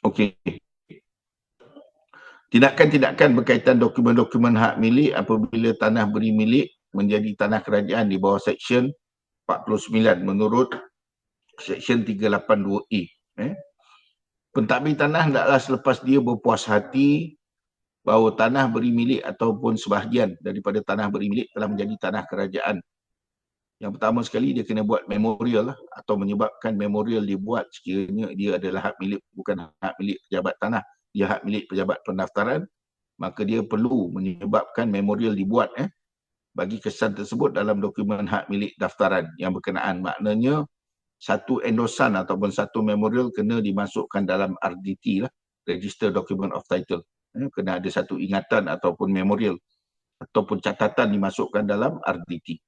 Okey. Tindakan-tindakan berkaitan dokumen-dokumen hak milik apabila tanah beri milik menjadi tanah kerajaan di bawah Seksyen 49 menurut Seksyen 382A. Pentadbir tanah hendaklah selepas dia berpuas hati bahawa tanah beri milik ataupun sebahagian daripada tanah beri milik telah menjadi tanah kerajaan. Yang pertama sekali dia kena buat memorial atau menyebabkan memorial dibuat sekiranya dia adalah hak milik, bukan hak milik pejabat tanah, dia hak milik pejabat pendaftaran, maka dia perlu menyebabkan memorial dibuat bagi kesan tersebut dalam dokumen hak milik daftaran yang berkenaan. Maknanya satu endosan ataupun satu memorial kena dimasukkan dalam RDT lah, Register Document of Title. Kena ada satu ingatan ataupun memorial ataupun catatan dimasukkan dalam RDT.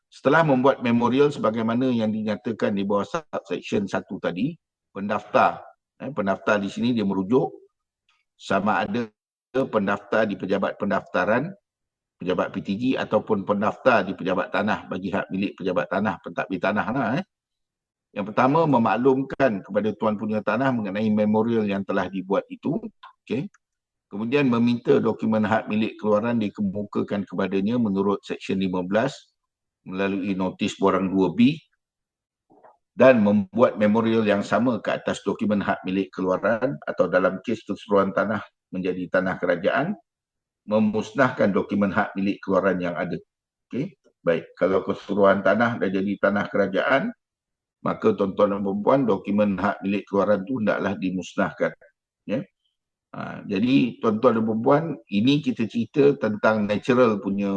Setelah membuat memorial sebagaimana yang dinyatakan di bawah subsection 1 tadi, pendaftar di sini dia merujuk sama ada pendaftar di pejabat pendaftaran, pejabat PTG ataupun pendaftar di pejabat tanah bagi hak milik pejabat tanah, pentadbir tanah lah. Yang pertama, memaklumkan kepada tuan punya tanah mengenai memorial yang telah dibuat itu. Okay. Kemudian meminta dokumen hak milik keluaran dikemukakan kepadanya menurut Seksyen 15 melalui notis borang 2B dan membuat memorial yang sama ke atas dokumen hak milik keluaran atau dalam kes keseluruhan tanah menjadi tanah kerajaan, memusnahkan dokumen hak milik keluaran yang ada. Okey, baik. Kalau keseluruhan tanah dah jadi tanah kerajaan, maka tuan-tuan dan puan-puan, dokumen hak milik keluaran tu hendaklah dimusnahkan. Ya. Jadi tuan-tuan dan puan-puan, ini kita cerita tentang natural punya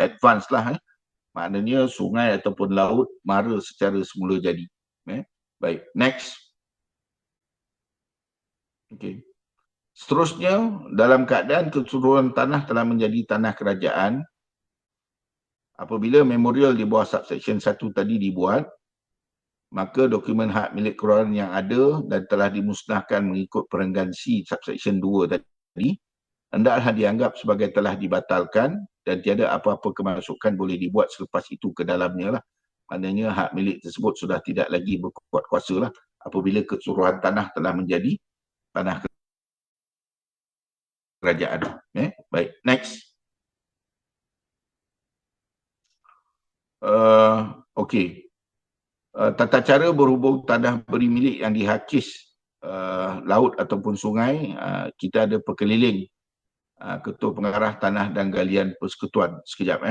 advance lah. Maknanya sungai ataupun laut mara secara semula jadi. Baik, next. Okay. Seterusnya, dalam keadaan keseluruhan tanah telah menjadi tanah kerajaan, apabila memorial di bawah subsection 1 tadi dibuat, maka dokumen hak milik keluaran yang ada dan telah dimusnahkan mengikut perenggan C subsection 2 tadi, hendaklah dianggap sebagai telah dibatalkan dan tiada apa-apa kemasukan boleh dibuat selepas itu ke dalamnya lah. Maknanya hak milik tersebut sudah tidak lagi berkuat kuasa lah apabila keseluruhan tanah telah menjadi tanah kerajaan. Baik, next. Okey. Tata cara berhubung tanah beri milik yang dihakis laut ataupun sungai, kita ada pekeliling Ketua Pengarah Tanah dan Galian Persekutuan. Sekejap.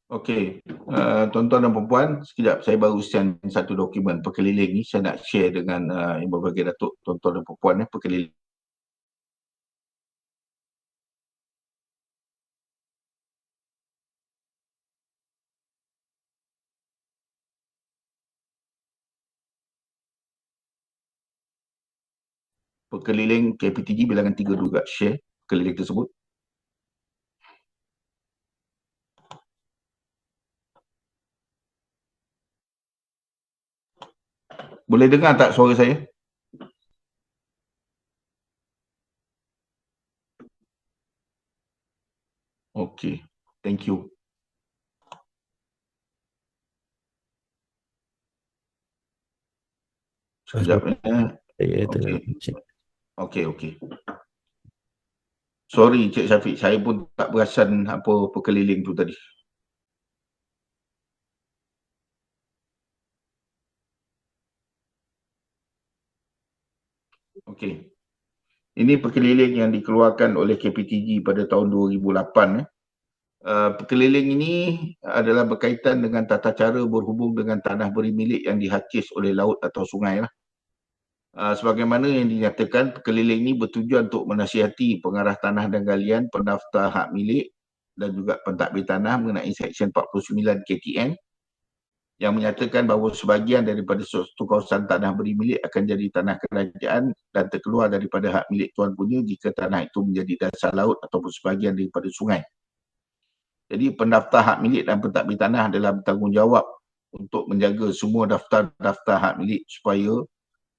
Okey, tuan-tuan dan puan-puan, sekejap saya baru send satu dokumen perkeliling ni, saya nak share dengan Yang Berbahagia Datuk, tuan-tuan dan puan-puan perkeliling. Perkeliling KPTG bilangan 3 juga share perkeliling tersebut. Boleh dengar tak suara saya? Okey, thank you. Sekejap Saya Okey. tengah check. Okey. Sorry Cik Syafiq, saya pun tak perasan apa perkeliling tu tadi. Okey. Ini perkeliling yang dikeluarkan oleh KPTG pada tahun 2008. Perkeliling ini adalah berkaitan dengan tata cara berhubung dengan tanah beri milik yang dihakis oleh laut atau sungai lah. Sebagaimana yang dinyatakan, perkeliling ini bertujuan untuk menasihati pengarah tanah dan galian, pendaftar hak milik dan juga pentadbir tanah mengenai Seksyen 49 KTN yang menyatakan bahawa sebahagian daripada suatu kawasan tanah beri milik akan jadi tanah kerajaan dan terkeluar daripada hak milik tuan punya jika tanah itu menjadi dasar laut ataupun sebahagian daripada sungai. Jadi pendaftar hak milik dan pentadbir tanah adalah bertanggungjawab untuk menjaga semua daftar-daftar hak milik supaya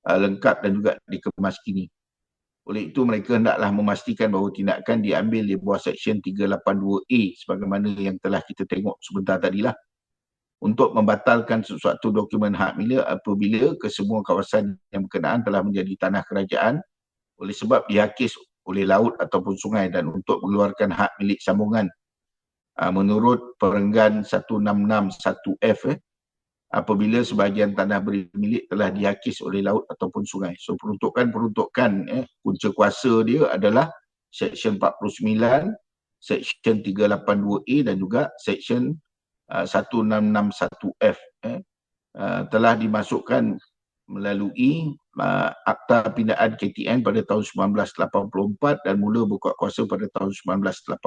lengkap dan juga dikemaskini. Oleh itu mereka hendaklah memastikan bahawa tindakan diambil di bawah Seksyen 382A sebagaimana yang telah kita tengok sebentar tadilah, untuk membatalkan sesuatu dokumen hak milik apabila kesemua kawasan yang berkenaan telah menjadi tanah kerajaan oleh sebab dihakis oleh laut ataupun sungai, dan untuk mengeluarkan hak milik sambungan menurut Perenggan 1661F apabila sebahagian tanah beri milik telah dihakis oleh laut ataupun sungai. So peruntukan punca kuasa dia adalah Seksyen 49, Seksyen 382A dan juga Seksyen 1661F telah dimasukkan melalui Akta Pindaan KTN pada tahun 1984 dan mula berkuat kuasa pada tahun 1985.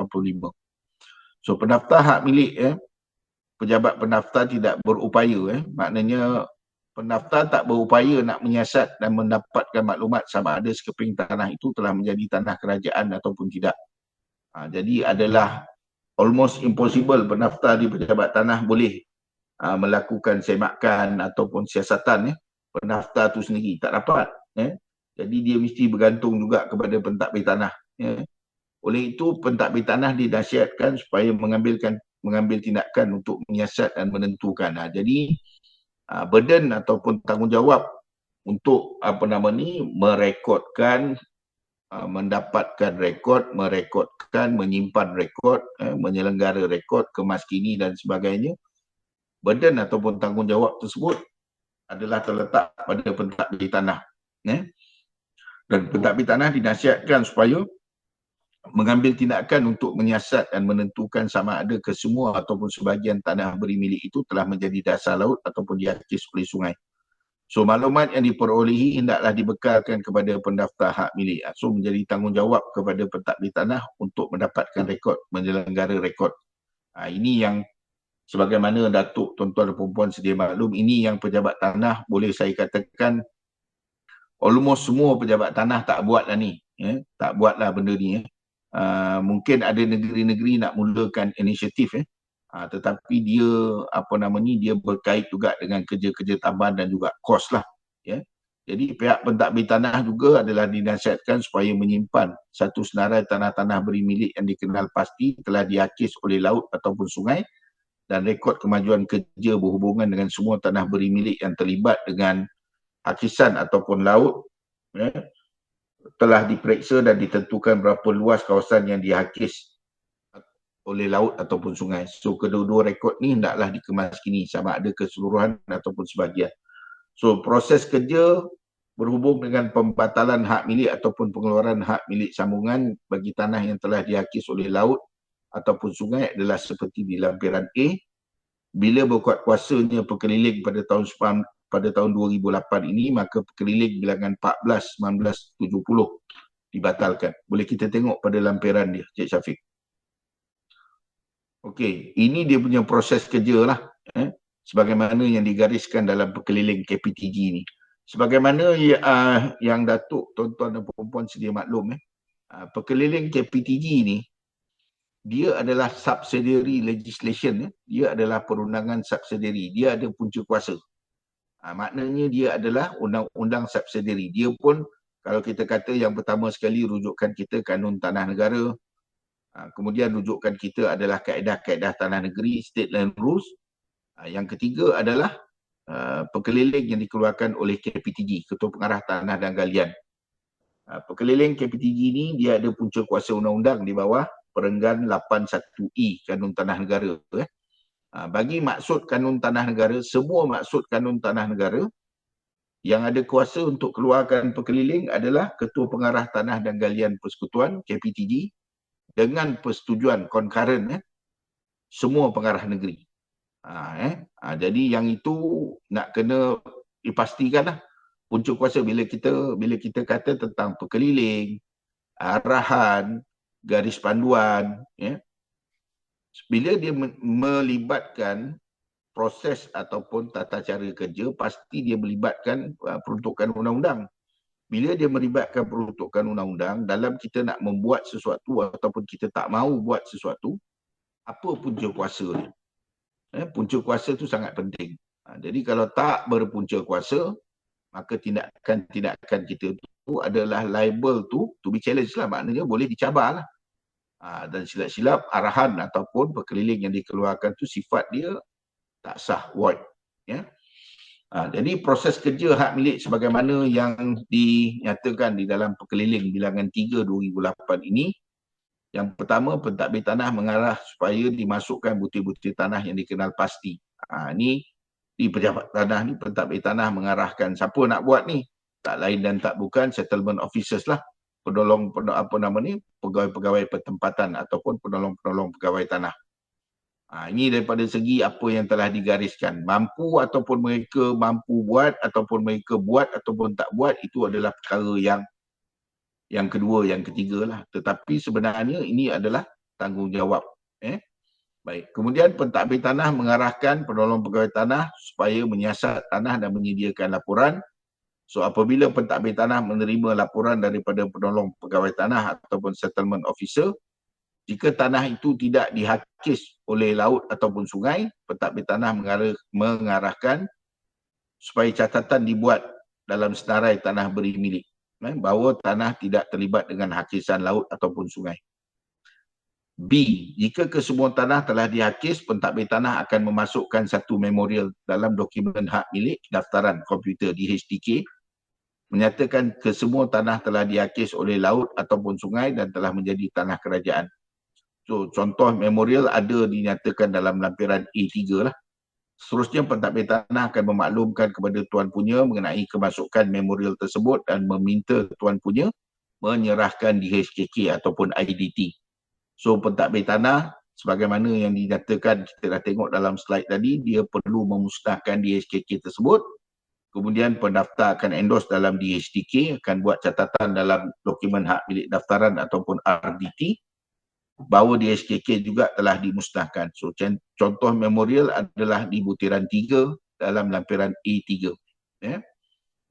So pendaftar hak milik pejabat pendaftar tidak berupaya maknanya pendaftar tak berupaya nak menyiasat dan mendapatkan maklumat sama ada sekeping tanah itu telah menjadi tanah kerajaan ataupun tidak. Jadi adalah almost impossible pendaftar di pejabat tanah boleh melakukan semakan ataupun siasatan pendaftar tu sendiri, tak dapat. Jadi dia mesti bergantung juga kepada pentadbir tanah. Oleh itu pentadbir tanah dinasihatkan supaya mengambil tindakan untuk menyiasat dan menentukan. Jadi burden ataupun tanggungjawab untuk merekodkan, mendapatkan rekod, merekodkan, menyimpan rekod, menyelenggara rekod, kemaskini dan sebagainya. Burden ataupun tanggungjawab tersebut adalah terletak pada pentadbir tanah. Dan pentadbir tanah dinasihatkan supaya mengambil tindakan untuk menyiasat dan menentukan sama ada kesemua ataupun sebahagian tanah beri milik itu telah menjadi dasar laut ataupun dihakis oleh sungai. So maklumat yang diperolehi hendaklah dibekalkan kepada pendaftar hak milik. So menjadi tanggungjawab kepada pentadbir tanah untuk mendapatkan rekod, menyelenggara rekod. Ini yang sebagaimana Datuk, tuan-tuan dan puan-puan sedia maklum, ini yang pejabat tanah boleh saya katakan almost semua pejabat tanah tak buatlah ni. Tak buatlah benda ni. Mungkin ada negeri-negeri nak mulakan inisiatif tetapi dia dia berkait juga dengan kerja-kerja tambahan dan juga kos lah. Jadi pihak pentadbir tanah juga adalah dinasihatkan supaya menyimpan satu senarai tanah-tanah beri milik yang dikenal pasti telah dihakis oleh laut ataupun sungai dan rekod kemajuan kerja berhubungan dengan semua tanah beri milik yang terlibat dengan hakisan ataupun laut telah diperiksa dan ditentukan berapa luas kawasan yang dihakis oleh laut ataupun sungai. So kedua-dua rekod ni hendaklah dikemaskini sama ada keseluruhan ataupun sebahagian. So proses kerja berhubung dengan pembatalan hak milik ataupun pengeluaran hak milik sambungan bagi tanah yang telah dihakis oleh laut ataupun sungai adalah seperti di lampiran A. bila berkuat kuasanya Pekeliling pada tahun 2008 ini, maka Pekeliling bilangan 14, 19, 70 dibatalkan. Boleh kita tengok pada lampiran dia, Cik Syafiq. Okey, ini dia punya proses kerja lah. Sebagaimana yang digariskan dalam Pekeliling KPTG ni. Sebagaimana yang Datuk, tuan-tuan dan puan-puan sedia maklum, Pekeliling KPTG ni, dia adalah subsidiary legislation. Dia adalah perundangan subsidiary. Dia ada punca kuasa. Maknanya dia adalah undang-undang subsidiary. Dia pun, kalau kita kata yang pertama sekali, rujukan kita Kanun Tanah Negara. Kemudian rujukan kita adalah kaedah-kaedah tanah negeri, State Land Rules. Yang ketiga adalah Pekeliling yang dikeluarkan oleh KPTG, Ketua Pengarah Tanah dan Galian. Pekeliling KPTG ni dia ada punca kuasa undang-undang di bawah Perenggan 81E Kanun Tanah Negara. Bagi maksud Kanun Tanah Negara, semua maksud Kanun Tanah Negara, yang ada kuasa untuk keluarkan Pekeliling adalah Ketua Pengarah Tanah dan Galian Persekutuan KPTG dengan persetujuan concurrent semua pengarah negeri. Jadi yang itu nak kena dipastikan lah. Punca kuasa bila kita kata tentang Pekeliling, arahan, garis panduan, bila dia melibatkan proses ataupun tata cara kerja, pasti dia melibatkan peruntukan undang-undang. Bila dia melibatkan peruntukan undang-undang, dalam kita nak membuat sesuatu ataupun kita tak mahu buat sesuatu, apa punca kuasa dia? Punca kuasa tu sangat penting. Jadi kalau tak berpunca kuasa, maka tindakan kita tu adalah liable to be challenged lah. Maknanya boleh dicabar lah. Dan silap-silap arahan ataupun Pekeliling yang dikeluarkan tu sifat dia tak sah, void. Jadi proses kerja hak milik sebagaimana yang dinyatakan di dalam Pekeliling bilangan 3 2008 ini, yang pertama, pentadbir tanah mengarah supaya dimasukkan butir-butir tanah yang dikenal pasti. Ini di pejabat tanah ni, pentadbir tanah mengarahkan siapa nak buat ni. Tak lain dan tak bukan settlement officers lah. Pegawai-pegawai pertempatan ataupun penolong-penolong pegawai tanah. Ini daripada segi apa yang telah digariskan. Mampu ataupun mereka mampu buat ataupun mereka buat ataupun tak buat, itu adalah perkara yang kedua, yang ketiga lah. Tetapi sebenarnya ini adalah tanggungjawab. Baik. Kemudian pentadbir tanah mengarahkan penolong pegawai tanah supaya menyiasat tanah dan menyediakan laporan. So apabila pentadbir tanah menerima laporan daripada penolong pegawai tanah ataupun settlement officer, jika tanah itu tidak dihakis oleh laut ataupun sungai, pentadbir tanah mengarahkan supaya catatan dibuat dalam senarai tanah beri milik, bahawa tanah tidak terlibat dengan hakisan laut ataupun sungai. B. Jika kesemua tanah telah dihakis, pentadbir tanah akan memasukkan satu memorial dalam dokumen hak milik daftaran komputer DHDK menyatakan kesemua tanah telah dihakis oleh laut ataupun sungai dan telah menjadi tanah kerajaan. So, contoh memorial ada dinyatakan dalam lampiran A3 lah. Seterusnya, pentadbir tanah akan memaklumkan kepada tuan punya mengenai kemasukan memorial tersebut dan meminta tuan punya menyerahkan DHKK ataupun IDT. So, pentadbir tanah sebagaimana yang dinyatakan, kita dah tengok dalam slide tadi, dia perlu memusnahkan DHKK tersebut. Kemudian pendaftar akan endorse dalam DHDK, akan buat catatan dalam dokumen hak milik daftaran ataupun RDT bahawa DHKK juga telah dimusnahkan. So, contoh memorial adalah di butiran 3 dalam lampiran A3.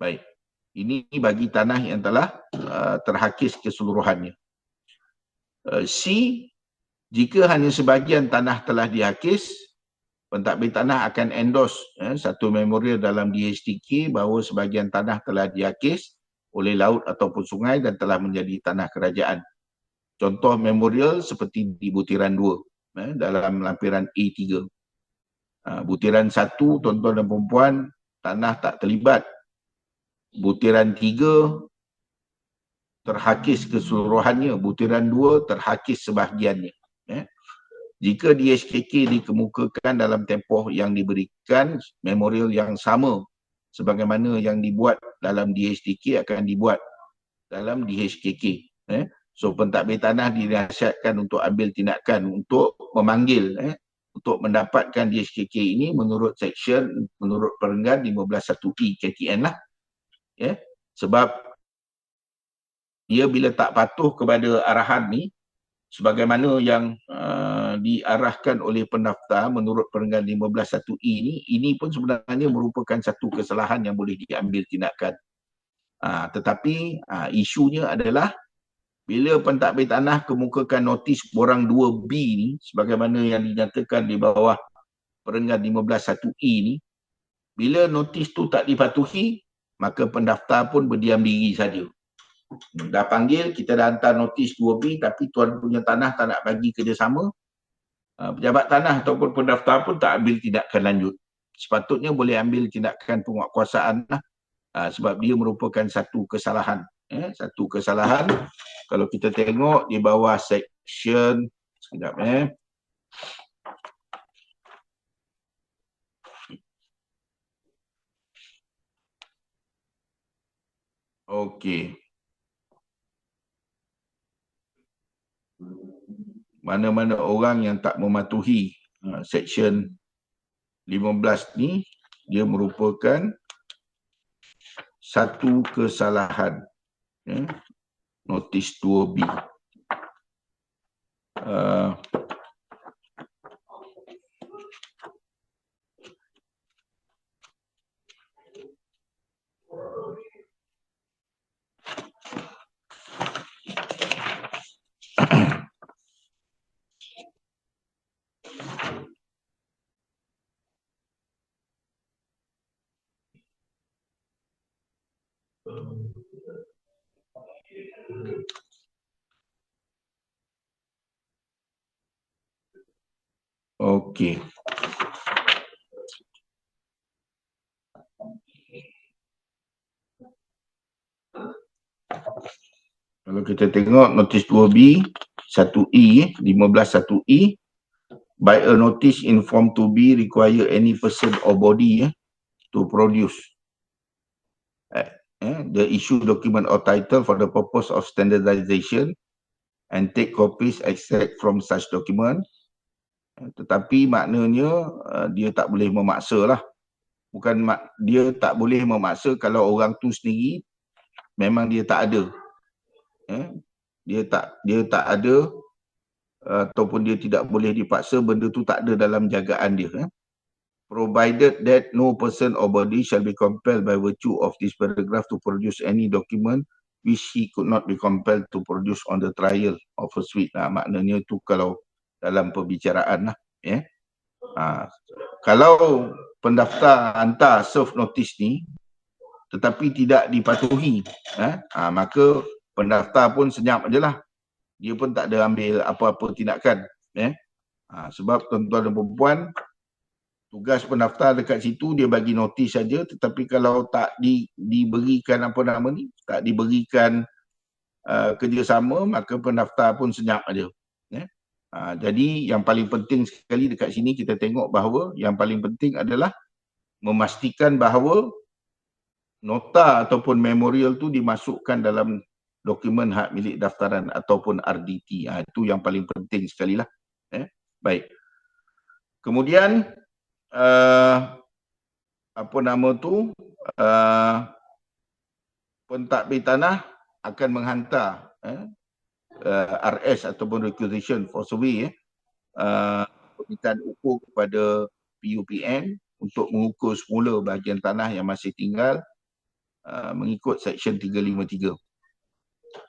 Baik. Ini bagi tanah yang telah terhakis keseluruhannya. C. Jika hanya sebahagian tanah telah dihakis, pentadbir tanah akan endorse satu memorial dalam DHDK bahawa sebahagian tanah telah dihakis oleh laut ataupun sungai dan telah menjadi tanah kerajaan. Contoh memorial seperti di butiran 2 dalam lampiran A3. Butiran 1, tuan-tuan dan perempuan, tanah tak terlibat. Butiran 3 terhakis keseluruhannya. Butiran 2 terhakis sebahagiannya. Jika DHKK dikemukakan dalam tempoh yang diberikan, memorial yang sama sebagaimana yang dibuat dalam DHDK akan dibuat dalam DHKK. So pentadbir tanah dinasihatkan untuk ambil tindakan untuk memanggil untuk mendapatkan DSKK ini menurut perenggan 15.1E KTN lah. Ya. Sebab dia bila tak patuh kepada arahan ni, sebagaimana yang diarahkan oleh pendaftar menurut perenggan 15.1E ini pun sebenarnya merupakan satu kesalahan yang boleh diambil tindakan. Tetapi isunya adalah bila pentadbir tanah kemukakan notis borang 2B ni sebagaimana yang dinyatakan di bawah perenggan 15.1E ni, bila notis tu tak dipatuhi, maka pendaftar pun berdiam diri saja. Dah panggil, kita dah hantar notis 2B tapi tuan punya tanah tak nak bagi kerjasama, pejabat tanah ataupun pendaftar pun tak ambil tindakan lanjut. Sepatutnya boleh ambil tindakan penguatkuasaan lah, sebab dia merupakan satu kesalahan. Satu kesalahan. Kalau kita tengok di bawah section, sekejap Okey. Mana-mana orang yang tak mematuhi section 15 ni, dia merupakan satu kesalahan. Notis 2B. Okey. Kalau kita tengok notis 2B, 1E, 15.1E, by a notice in form 2B require any person or body to produce the issue document or title for the purpose of standardization and take copies extract from such document. Tetapi maknanya dia tak boleh memaksa lah. Bukan dia tak boleh memaksa kalau orang tu sendiri memang dia tak ada. Dia tak ada ataupun dia tidak boleh dipaksa, benda tu tak ada dalam jagaan dia. Provided that no person or body shall be compelled by virtue of this paragraph to produce any document which he could not be compelled to produce on the trial of a suit. Maknanya tu kalau dalam perbicaraan lah. Kalau pendaftar hantar serve notice ni tetapi tidak dipatuhi, maka pendaftar pun senyap je lah. Dia pun tak ada ambil apa-apa tindakan. Sebab tuan-tuan dan puan-puan, tugas pendaftar dekat situ dia bagi notis saja, tetapi kalau tak diberikan tak diberikan kerjasama, maka pendaftar pun senyap aja. Jadi yang paling penting sekali dekat sini kita tengok bahawa yang paling penting adalah memastikan bahawa nota ataupun memorial tu dimasukkan dalam dokumen hak milik daftaran ataupun RDT. Itu yang paling penting sekali lah. Baik. Kemudian pentadbir tanah akan menghantar RS ataupun requisition for survey permintaan ukur kepada PUPN untuk mengukur semula bahagian tanah yang masih tinggal mengikut Seksyen 353.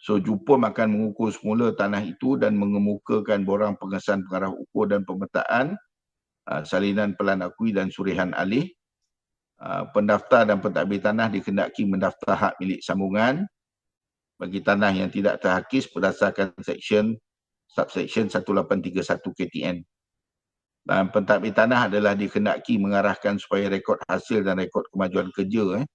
So JUPOM akan mengukur semula tanah itu dan mengemukakan borang pengesahan pengarah ukur dan pemetaan, salinan pelan akui dan surehan alih. Pendaftar dan pentadbir tanah dikendaki mendaftar hak milik sambungan bagi tanah yang tidak terhakis berdasarkan subsection 1831 KTN. Dan pentadbir tanah adalah dikendaki mengarahkan supaya rekod hasil dan rekod kemajuan kerja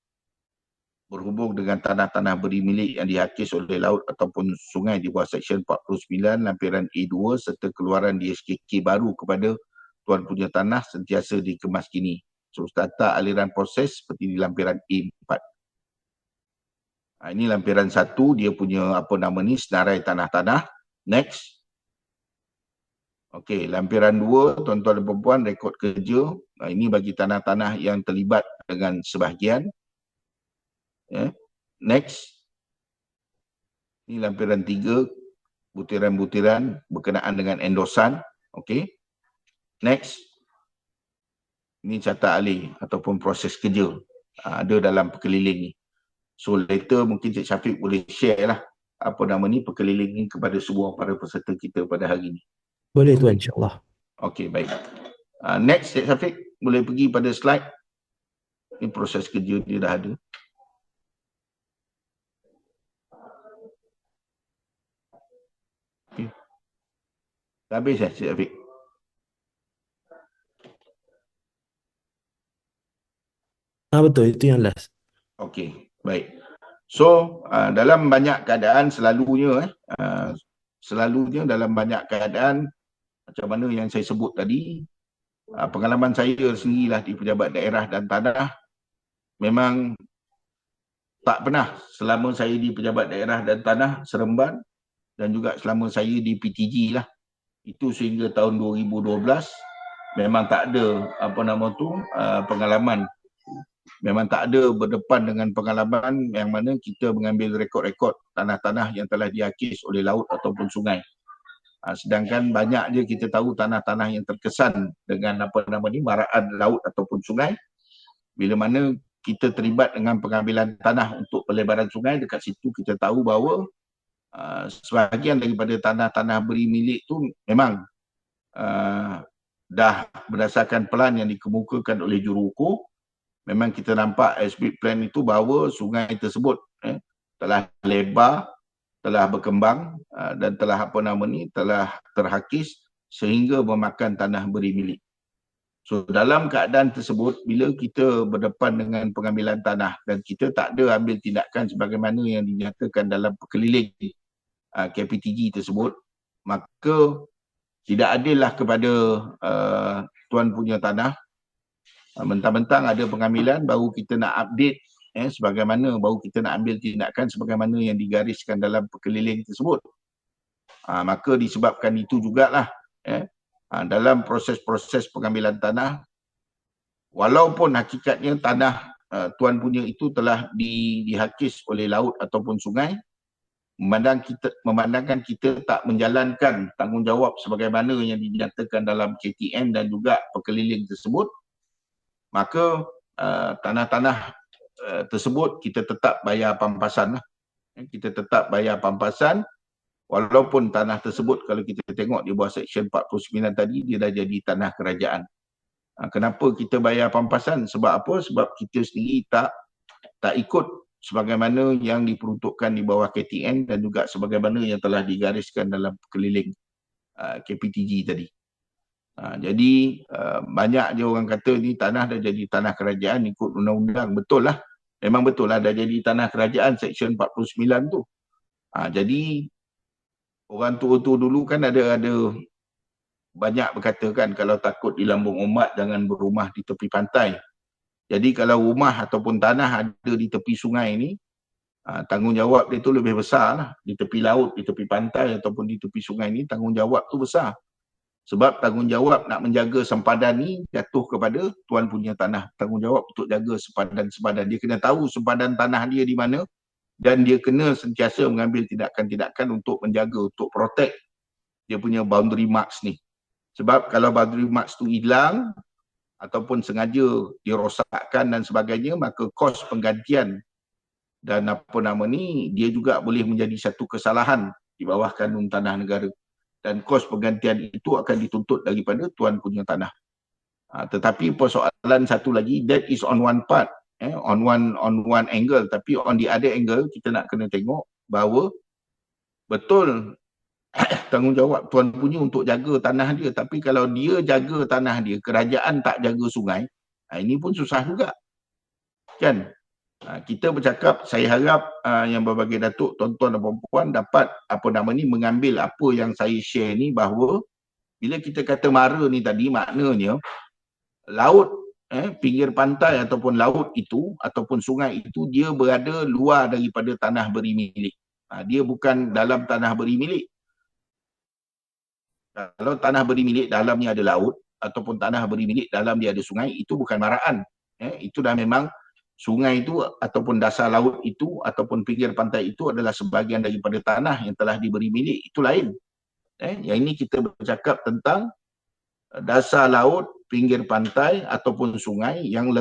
berhubung dengan tanah-tanah beri milik yang dihakis oleh laut ataupun sungai di bawah Seksyen 49 lampiran A2 serta keluaran DSKK baru kepada tuan punya tanah sentiasa dikemas kini. So, tata aliran proses seperti di lampiran A4. Ini lampiran 1, dia punya senarai tanah-tanah. Next. Okey, lampiran 2, tuan-tuan dan puan-puan, rekod kerja. Ini bagi tanah-tanah yang terlibat dengan sebahagian. Next. Ini lampiran 3, butiran-butiran berkenaan dengan endosan. Okey. Next. Ini catat alih ataupun proses kerja. Ada dalam perkeliling ni. So later mungkin Cik Syafiq boleh share lah perkeliling ni kepada semua para peserta kita pada hari ni. Boleh tuan, insyaAllah. Okey, baik. Next, Cik Syafiq boleh pergi pada slide. Ini proses kerja dia dah ada. Okay. Dah habis Cik Syafiq? Betul, itu yang last. Okey, baik. So, dalam banyak keadaan selalunya dalam banyak keadaan macam mana yang saya sebut tadi, pengalaman saya sendirilah di pejabat daerah dan tanah, memang tak pernah selama saya di pejabat daerah dan tanah Seremban dan juga selama saya di PTG lah, itu sehingga tahun 2012 memang tak ada pengalaman, memang tak ada berdepan dengan pengalaman yang mana kita mengambil rekod-rekod tanah-tanah yang telah dihakis oleh laut ataupun sungai. Sedangkan banyak je kita tahu tanah-tanah yang terkesan dengan maraan laut ataupun sungai. Bila mana kita terlibat dengan pengambilan tanah untuk pelebaran sungai, dekat situ kita tahu bahawa sebahagian daripada tanah-tanah beri milik tu memang dah berdasarkan pelan yang dikemukakan oleh juruukur, memang kita nampak as-built plan itu bahawa sungai tersebut telah lebar, telah berkembang dan telah telah terhakis sehingga memakan tanah beri milik. So dalam keadaan tersebut, bila kita berdepan dengan pengambilan tanah dan kita tak ada ambil tindakan sebagaimana yang dinyatakan dalam perkeliling KPTG tersebut, maka tidak adillah kepada tuan punya tanah. Mentang-mentang ada pengambilan, baru kita nak update sebagaimana, baru kita nak ambil tindakan sebagaimana yang digariskan dalam perkeliling tersebut. Maka disebabkan itu jugalah dalam proses-proses pengambilan tanah, walaupun hakikatnya tanah tuan punya itu telah dihakis oleh laut ataupun sungai, memandangkan kita tak menjalankan tanggungjawab sebagaimana yang dinyatakan dalam KTN dan juga perkeliling tersebut, maka tanah-tanah tersebut kita tetap bayar pampasan lah. Kita tetap bayar pampasan walaupun tanah tersebut kalau kita tengok di bawah Seksyen 49 tadi, dia dah jadi tanah kerajaan. Kenapa kita bayar pampasan? Sebab apa? Sebab kita sendiri tak ikut sebagaimana yang diperuntukkan di bawah KTN dan juga sebagaimana yang telah digariskan dalam perkeliling KPTG tadi. Jadi banyak je orang kata ni tanah dah jadi tanah kerajaan ikut undang-undang. Betul lah. Memang betul lah dah jadi tanah kerajaan Seksyen 49 tu. Jadi orang tua-tua dulu kan ada banyak berkata kan, kalau takut di lambung ombak jangan berumah di tepi pantai. Jadi kalau rumah ataupun tanah ada di tepi sungai ni, tanggungjawab dia tu lebih besar lah. Di tepi laut, di tepi pantai ataupun di tepi sungai ni, tanggungjawab tu besar. Sebab tanggungjawab nak menjaga sempadan ni jatuh kepada tuan punya tanah. Tanggungjawab untuk jaga sempadan-sempadan. Dia kena tahu sempadan tanah dia di mana dan dia kena sentiasa mengambil tindakan-tindakan untuk menjaga, untuk protect dia punya boundary marks ni. Sebab kalau boundary marks tu hilang ataupun sengaja dirosakkan dan sebagainya, maka kos penggantian dan dia juga boleh menjadi satu kesalahan di bawah kanun tanah negara. Dan kos penggantian itu akan dituntut daripada tuan punya tanah. Tetapi persoalan satu lagi, that is on one part, on one angle. Tapi on the other angle, kita nak kena tengok bahawa betul tanggungjawab tuan punya untuk jaga tanah dia. Tapi kalau dia jaga tanah dia, kerajaan tak jaga sungai, ini pun susah juga. Kan? Kita bercakap, saya harap yang berbagai datuk, tuan-tuan dan puan-puan dapat mengambil apa yang saya share ni, bahawa bila kita kata mara ni tadi, maknanya laut, pinggir pantai ataupun laut itu ataupun sungai itu, dia berada luar daripada tanah beri milik. Dia bukan dalam tanah beri milik. Kalau tanah beri milik dalamnya ada laut ataupun tanah beri milik dalam dia ada sungai, itu bukan maraan. Itu dah memang sungai itu ataupun dasar laut itu ataupun pinggir pantai itu adalah sebahagian daripada tanah yang telah diberi milik, itu lain. Yang ini kita bercakap tentang dasar laut, pinggir pantai ataupun sungai yang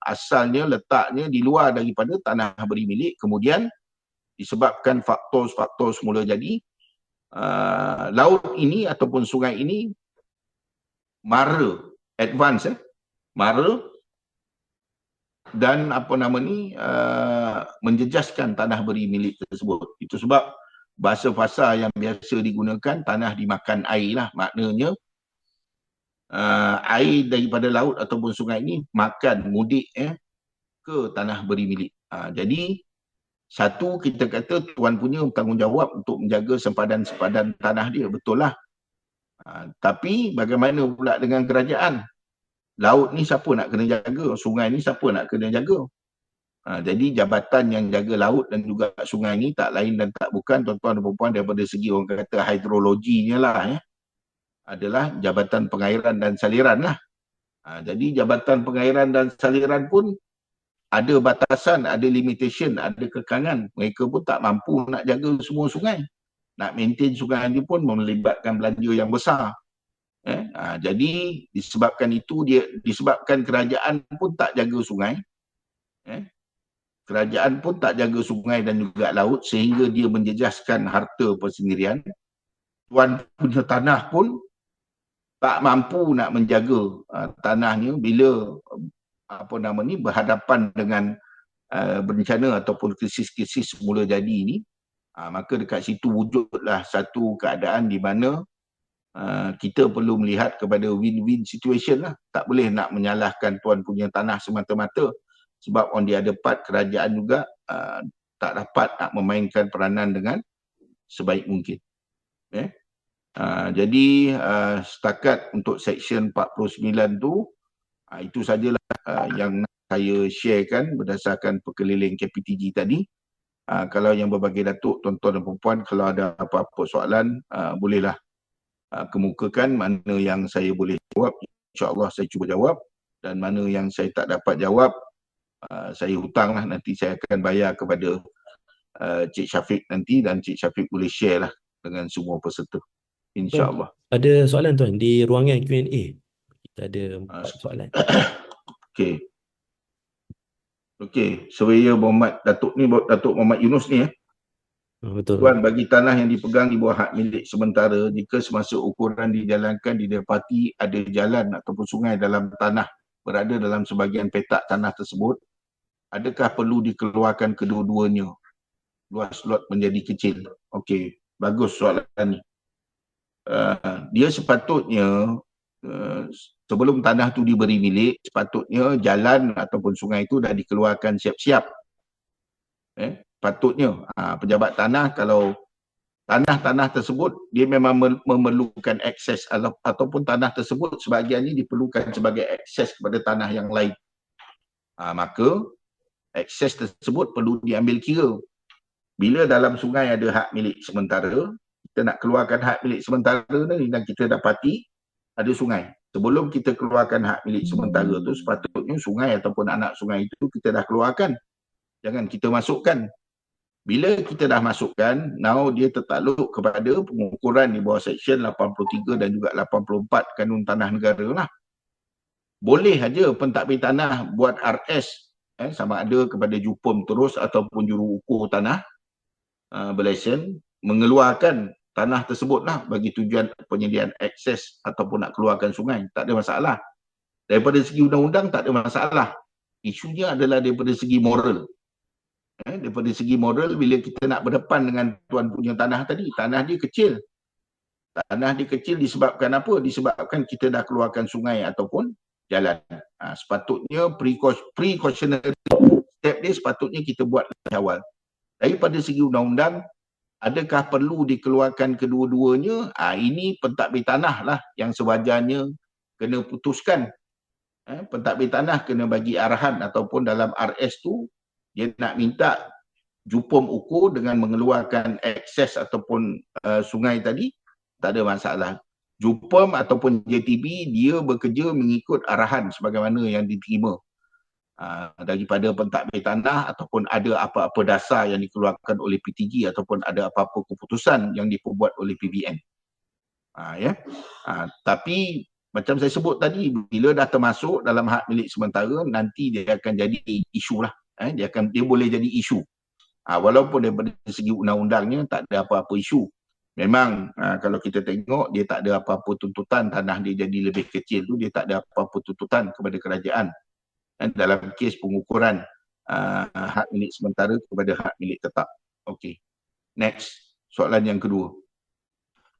asalnya letaknya di luar daripada tanah beri milik, kemudian disebabkan faktor-faktor semula jadi, laut ini ataupun sungai ini mara, mara dan menjejaskan tanah beri milik tersebut. Itu sebab bahasa fasa yang biasa digunakan tanah dimakan air lah, maknanya air daripada laut ataupun sungai ini makan mudik ke tanah beri milik. Jadi satu, kita kata tuan punya tanggungjawab untuk menjaga sempadan-sempadan tanah dia, betul lah. Tapi bagaimana pula dengan kerajaan? Laut ni siapa nak kena jaga? Sungai ni siapa nak kena jaga? Jadi jabatan yang jaga laut dan juga sungai ni tak lain dan tak bukan, tuan-tuan dan puan-puan, daripada segi orang kata hidrologinya lah, adalah Jabatan Pengairan dan Saliran lah. Jadi Jabatan Pengairan dan Saliran pun ada batasan, ada limitation, ada kekangan. Mereka pun tak mampu nak jaga semua sungai. Nak maintain sungai ini pun melibatkan belanja yang besar. Jadi disebabkan itu, disebabkan kerajaan pun tak jaga sungai. Kerajaan pun tak jaga sungai dan juga laut sehingga dia menjejaskan harta persendirian. Tuan punya tanah pun tak mampu nak menjaga tanahnya bila berhadapan dengan bencana ataupun krisis-krisis semula jadi ini. Maka dekat situ wujudlah satu keadaan di mana kita perlu melihat kepada win-win situation lah. Tak boleh nak menyalahkan tuan punya tanah semata-mata, sebab on the other part kerajaan juga tak dapat nak memainkan peranan dengan sebaik mungkin. Jadi setakat untuk seksyen 49 tu, itu sajalah yang saya sharekan berdasarkan perkeliling KPTG tadi. Kalau yang berbagai datuk, tuan-tuan dan puan-puan, kalau ada apa-apa soalan, bolehlah kemukakan. Mana yang saya boleh jawab, insya-Allah saya cuba jawab, dan mana yang saya tak dapat jawab, saya hutanglah, nanti saya akan bayar kepada Cik Syafiq nanti, dan Cik Syafiq boleh share lah dengan semua peserta, insya-Allah. Ada soalan tuan di ruangan Q&A. Kita ada soalan. Okey, Surveyor Muhammad Datuk Muhammad Yunus ni Betul. Tuan, bagi tanah yang dipegang di bawah hak milik sementara, jika semasa ukuran dijalankan didapati ada jalan ataupun sungai dalam tanah berada dalam sebahagian petak tanah tersebut, adakah perlu dikeluarkan kedua-duanya? Luas lot menjadi kecil. Okey, bagus soalan ni. Dia sepatutnya sebelum tanah tu diberi milik, sepatutnya jalan ataupun sungai itu dah dikeluarkan siap-siap. Patutnya pejabat tanah, kalau tanah-tanah tersebut dia memang memerlukan akses ataupun tanah tersebut sebahagiannya diperlukan sebagai akses kepada tanah yang lain, maka akses tersebut perlu diambil kira. Bila dalam sungai ada hak milik sementara, kita nak keluarkan hak milik sementara ni dan kita dapati ada sungai. Sebelum kita keluarkan hak milik sementara tu, sepatutnya sungai ataupun anak sungai itu kita dah keluarkan. Jangan kita masukkan. Bila kita dah masukkan, now dia tertakluk kepada pengukuran di bawah Seksyen 83 dan juga 84 Kanun Tanah Negara lah. Boleh aja pentadbir tanah buat RS, sama ada kepada Jupom terus ataupun juru ukur tanah berlesen, mengeluarkan tanah tersebut lah bagi tujuan penyediaan akses ataupun nak keluarkan sungai. Tak ada masalah. Daripada segi undang-undang tak ada masalah. Isunya adalah daripada segi moral. Daripada segi moral, bila kita nak berdepan dengan tuan punya tanah tadi, tanah dia kecil. Tanah dia kecil disebabkan apa? Disebabkan kita dah keluarkan sungai ataupun jalan. Sepatutnya precautionary step dia sepatutnya kita buat dari awal. Daripada segi undang-undang, adakah perlu dikeluarkan kedua-duanya? Ini pentadbir tanah lah yang sewajarnya kena putuskan. Pentadbir tanah kena bagi arahan ataupun dalam RS tu dia nak minta Jupom ukur dengan mengeluarkan akses ataupun sungai tadi, tak ada masalah. JUPAM ataupun JTB dia bekerja mengikut arahan sebagaimana yang diterima daripada pentadbir tanah ataupun ada apa-apa dasar yang dikeluarkan oleh PTG ataupun ada apa-apa keputusan yang diperbuat oleh PBN. Tapi macam saya sebut tadi, bila dah termasuk dalam hak milik sementara, nanti dia akan jadi isu lah. Dia boleh jadi isu. Walaupun daripada segi undang-undangnya tak ada apa-apa isu. Memang kalau kita tengok dia tak ada apa-apa tuntutan, tanah dia jadi lebih kecil tu dia tak ada apa-apa tuntutan kepada kerajaan dalam kes pengukuran hak milik sementara kepada hak milik tetap. Okey. Next, soalan yang kedua.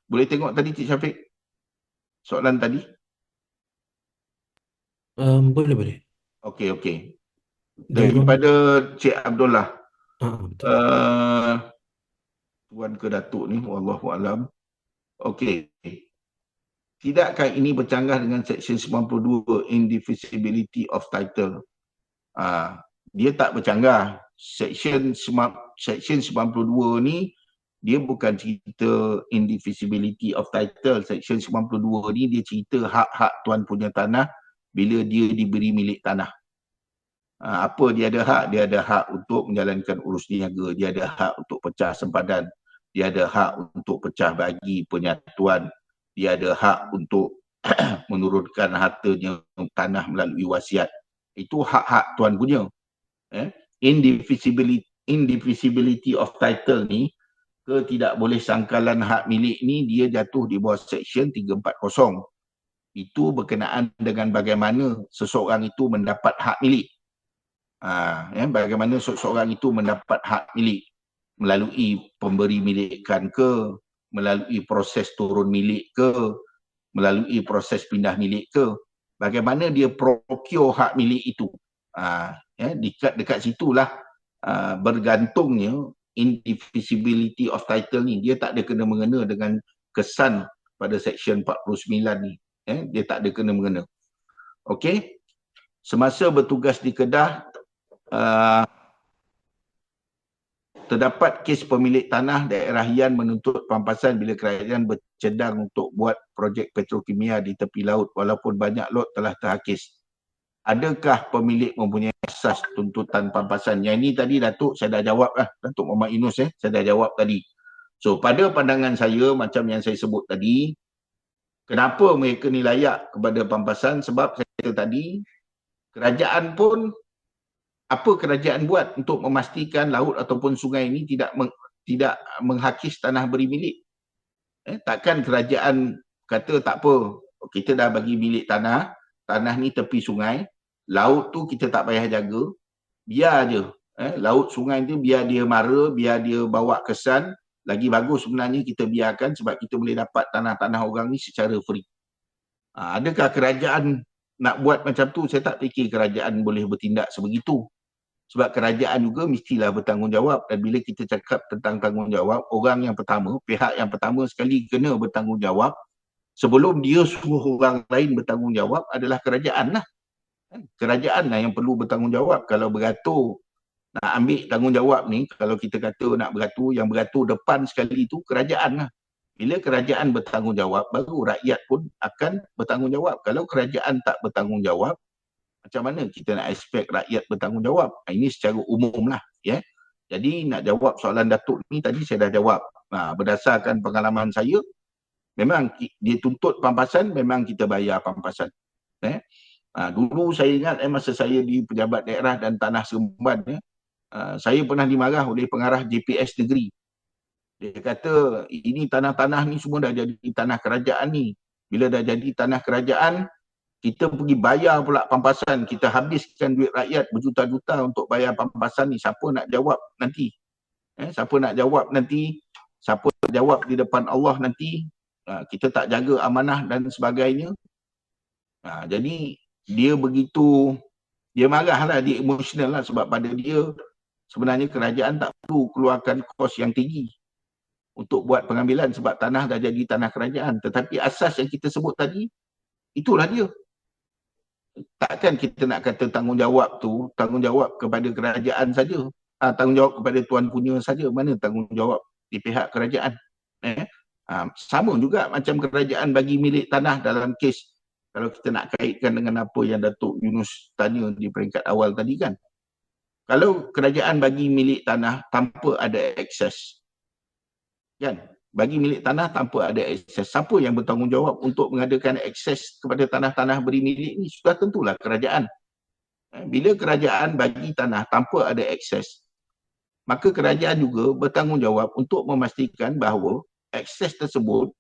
Boleh tengok tadi Cik Syafiq? Soalan tadi? Boleh. Okey. Di Daripada Cik Abdullah. betul. Tuan ke Datuk ni, wallahualam. Okey. Tidakkah ini bercanggah dengan Seksyen 92 Indivisibility of Title? Dia tak bercanggah. Seksyen 92 ni dia bukan cerita indivisibility of title. Seksyen 92 ni dia cerita hak-hak tuan punya tanah bila dia diberi milik tanah. Apa dia ada hak? Dia ada hak untuk menjalankan urus niaga, dia ada hak untuk pecah sempadan, dia ada hak untuk pecah bagi penyatuan, dia ada hak untuk menurunkan hartanya tanah melalui wasiat. Itu hak-hak tuan punya. Indivisibility of title ni, tidak boleh sangkalan hak milik ni dia jatuh di bawah Seksyen 340. Itu berkenaan dengan bagaimana seseorang itu mendapat hak milik. Bagaimana seseorang itu mendapat hak milik melalui pemberi milikan ke, melalui proses turun milik ke, melalui proses pindah milik ke, bagaimana dia procure hak milik itu. Dekat situlah bergantungnya indivisibility of title ni. Dia tak ada kena-mengena dengan kesan pada Seksyen 49 ni. Dia tak ada kena-mengena. Okey. Semasa bertugas di Kedah, terdapat kes pemilik tanah daerah Yan menuntut pampasan bila kerajaan bercedang untuk buat projek petrokimia di tepi laut walaupun banyak lot telah terhakis. Adakah pemilik mempunyai asas tuntutan pampasan? Yang ini tadi Datuk saya dah jawab lah. Datuk Muhammad Yunus saya dah jawab tadi. So pada pandangan saya macam yang saya sebut tadi, kenapa mereka ni layak kepada pampasan? Sebab saya kata tadi, kerajaan pun apa kerajaan buat untuk memastikan laut ataupun sungai ini tidak menghakis tanah beri milik? Takkan kerajaan kata tak apa, kita dah bagi milik tanah ni tepi sungai, laut tu kita tak payah jaga, biar je. Laut sungai tu biar dia mara, biar dia bawa kesan, lagi bagus sebenarnya kita biarkan sebab kita boleh dapat tanah-tanah orang ni secara free. Adakah kerajaan nak buat macam tu? Saya tak fikir kerajaan boleh bertindak sebegitu. Sebab kerajaan juga mestilah bertanggungjawab. Dan bila kita cakap tentang tanggungjawab, orang yang pertama, pihak yang pertama sekali kena bertanggungjawab sebelum dia suruh orang lain bertanggungjawab adalah kerajaan lah. Kerajaan lah yang perlu bertanggungjawab. Kalau beratur nak ambil tanggungjawab ni, kalau kita kata nak beratur, yang beratur depan sekali tu kerajaan lah. Bila kerajaan bertanggungjawab, baru rakyat pun akan bertanggungjawab. Kalau kerajaan tak bertanggungjawab, macam mana kita nak expect rakyat bertanggungjawab? Ini secara umum lah. Jadi nak jawab soalan Datuk ni tadi saya dah jawab. Berdasarkan pengalaman saya, memang dia tuntut pampasan, memang kita bayar pampasan. Dulu saya ingat masa saya di Pejabat Daerah dan Tanah Seremban, saya pernah dimarah oleh pengarah JPS negeri. Dia kata ini tanah-tanah ni semua dah jadi tanah kerajaan ni. Bila dah jadi tanah kerajaan, kita pergi bayar pula pampasan, kita habiskan duit rakyat berjuta-juta untuk bayar pampasan ni. Siapa nak jawab nanti? Siapa nak jawab nanti? Siapa nak jawab di depan Allah nanti? Kita tak jaga amanah dan sebagainya. Jadi dia begitu, dia marahlah, dia emosional lah sebab pada dia sebenarnya kerajaan tak perlu keluarkan kos yang tinggi untuk buat pengambilan sebab tanah dah jadi tanah kerajaan. Tetapi asas yang kita sebut tadi, itulah dia. Takkan kita nak kata tanggungjawab tu tanggungjawab kepada kerajaan saja, tanggungjawab kepada tuan punya saja. Mana tanggungjawab di pihak kerajaan? Sama juga macam kerajaan bagi milik tanah dalam kes, kalau kita nak kaitkan dengan apa yang Datuk Yunus tanya di peringkat awal tadi kan. Kalau kerajaan bagi milik tanah tanpa ada akses, kan? Bagi milik tanah tanpa ada akses, siapa yang bertanggungjawab untuk mengadakan akses kepada tanah-tanah beri milik ni? Sudah tentulah kerajaan. Bila kerajaan bagi tanah tanpa ada akses, maka kerajaan juga bertanggungjawab untuk memastikan bahawa akses tersebut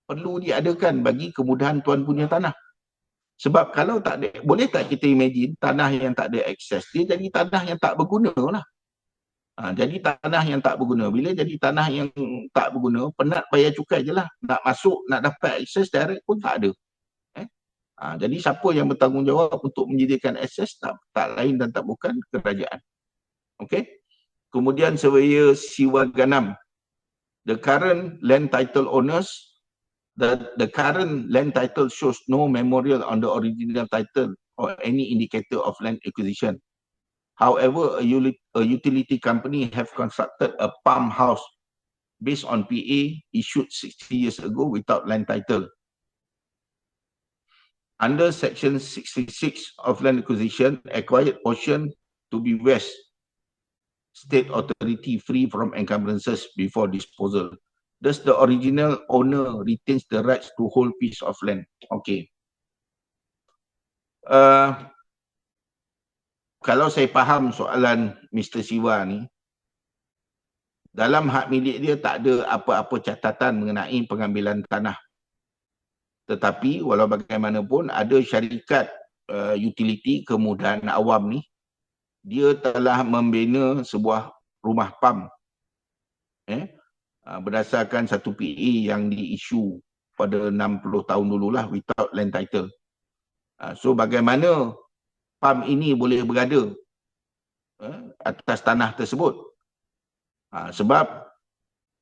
perlu diadakan bagi kemudahan tuan punya tanah. Sebab kalau tak ada, boleh tak kita imagine tanah yang tak ada akses, dia jadi tanah yang tak berguna lah. Jadi tanah yang tak berguna. Bila jadi tanah yang tak berguna, penat bayar cukai je lah. Nak masuk, nak dapat akses direct pun tak ada. Jadi siapa yang bertanggungjawab untuk menyediakan akses? Tak lain dan tak bukan kerajaan. Okey. Kemudian Surveyor Siwa Ganam. The current land title owners, the current land title shows no memorial on the original title or any indicator of land acquisition. However, a utility company have constructed a pump house based on PA issued 60 years ago without land title. Under Section 66 of Land Acquisition, acquired portion to be west, state authority free from encumbrances before disposal. Thus, the original owner retains the rights to hold piece of land. Okay. Kalau saya faham soalan Mr. Siwa ni, dalam hak milik dia tak ada apa-apa catatan mengenai pengambilan tanah. Tetapi walau bagaimanapun ada syarikat utility kemudahan awam ni, dia telah membina sebuah rumah pam berdasarkan satu PA yang diisu pada 60 tahun dululah without land title. So bagaimana pam ini boleh berada atas tanah tersebut? Sebab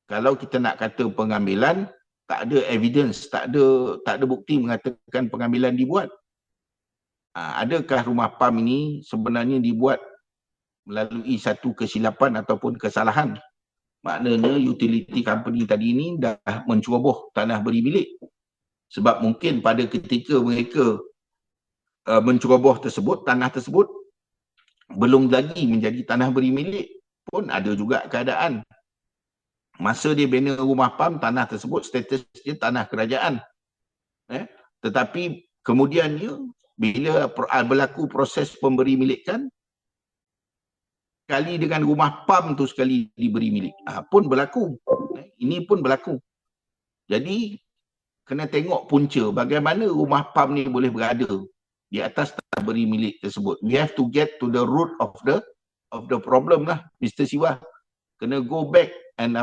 kalau kita nak kata pengambilan, tak ada evidence, tak ada bukti mengatakan pengambilan dibuat. Adakah rumah pam ini sebenarnya dibuat melalui satu kesilapan ataupun kesalahan? Maknanya utility company tadi ini dah menceroboh tanah beri milik. Sebab mungkin pada ketika mereka menceroboh tersebut, tanah tersebut belum lagi menjadi tanah beri milik pun ada juga keadaan. Masa dia bina rumah pam, tanah tersebut status dia tanah kerajaan. Tetapi kemudiannya bila berlaku proses pemberi milikan, sekali dengan rumah pam tu sekali diberi milik, pun berlaku. Ini pun berlaku. Jadi kena tengok punca bagaimana rumah pam ni boleh berada di atas tanah beri milik tersebut. We have to get to the root of the problem lah, Mr. Siwa. Kena go back and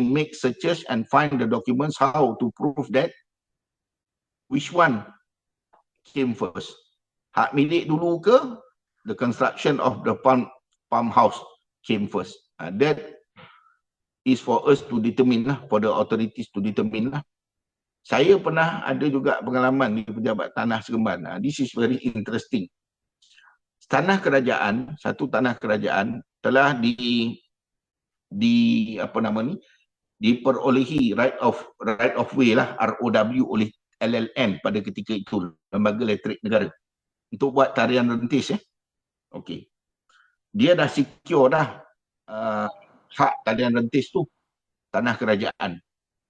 make searches and find the documents how to prove that which one came first. Hak milik dulu ke the construction of the pump house came first. That is for us to determine lah, for the authorities to determine lah. Saya pernah ada juga pengalaman di Pejabat Tanah Seremban. This is very interesting. Tanah kerajaan, satu tanah kerajaan telah diperolehi right of way lah, ROW oleh LLN pada ketika itu, Lembaga Elektrik Negara, untuk buat tarian rentis. Okey. Dia dah secure dah hak talian rentis tu, tanah kerajaan.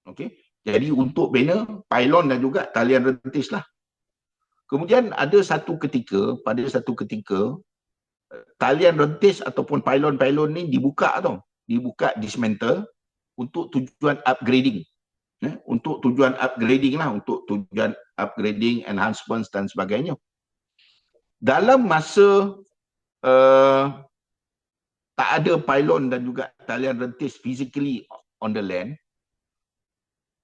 Okey. Jadi untuk bina pylon dan juga talian rentis lah. Kemudian pada satu ketika talian rentis ataupun pylon ni dibuka tau. Dibuka, dismantle untuk tujuan upgrading. Untuk tujuan upgrading lah, untuk tujuan upgrading, enhancements dan sebagainya. Dalam masa tak ada pylon dan juga talian rentis physically on the land,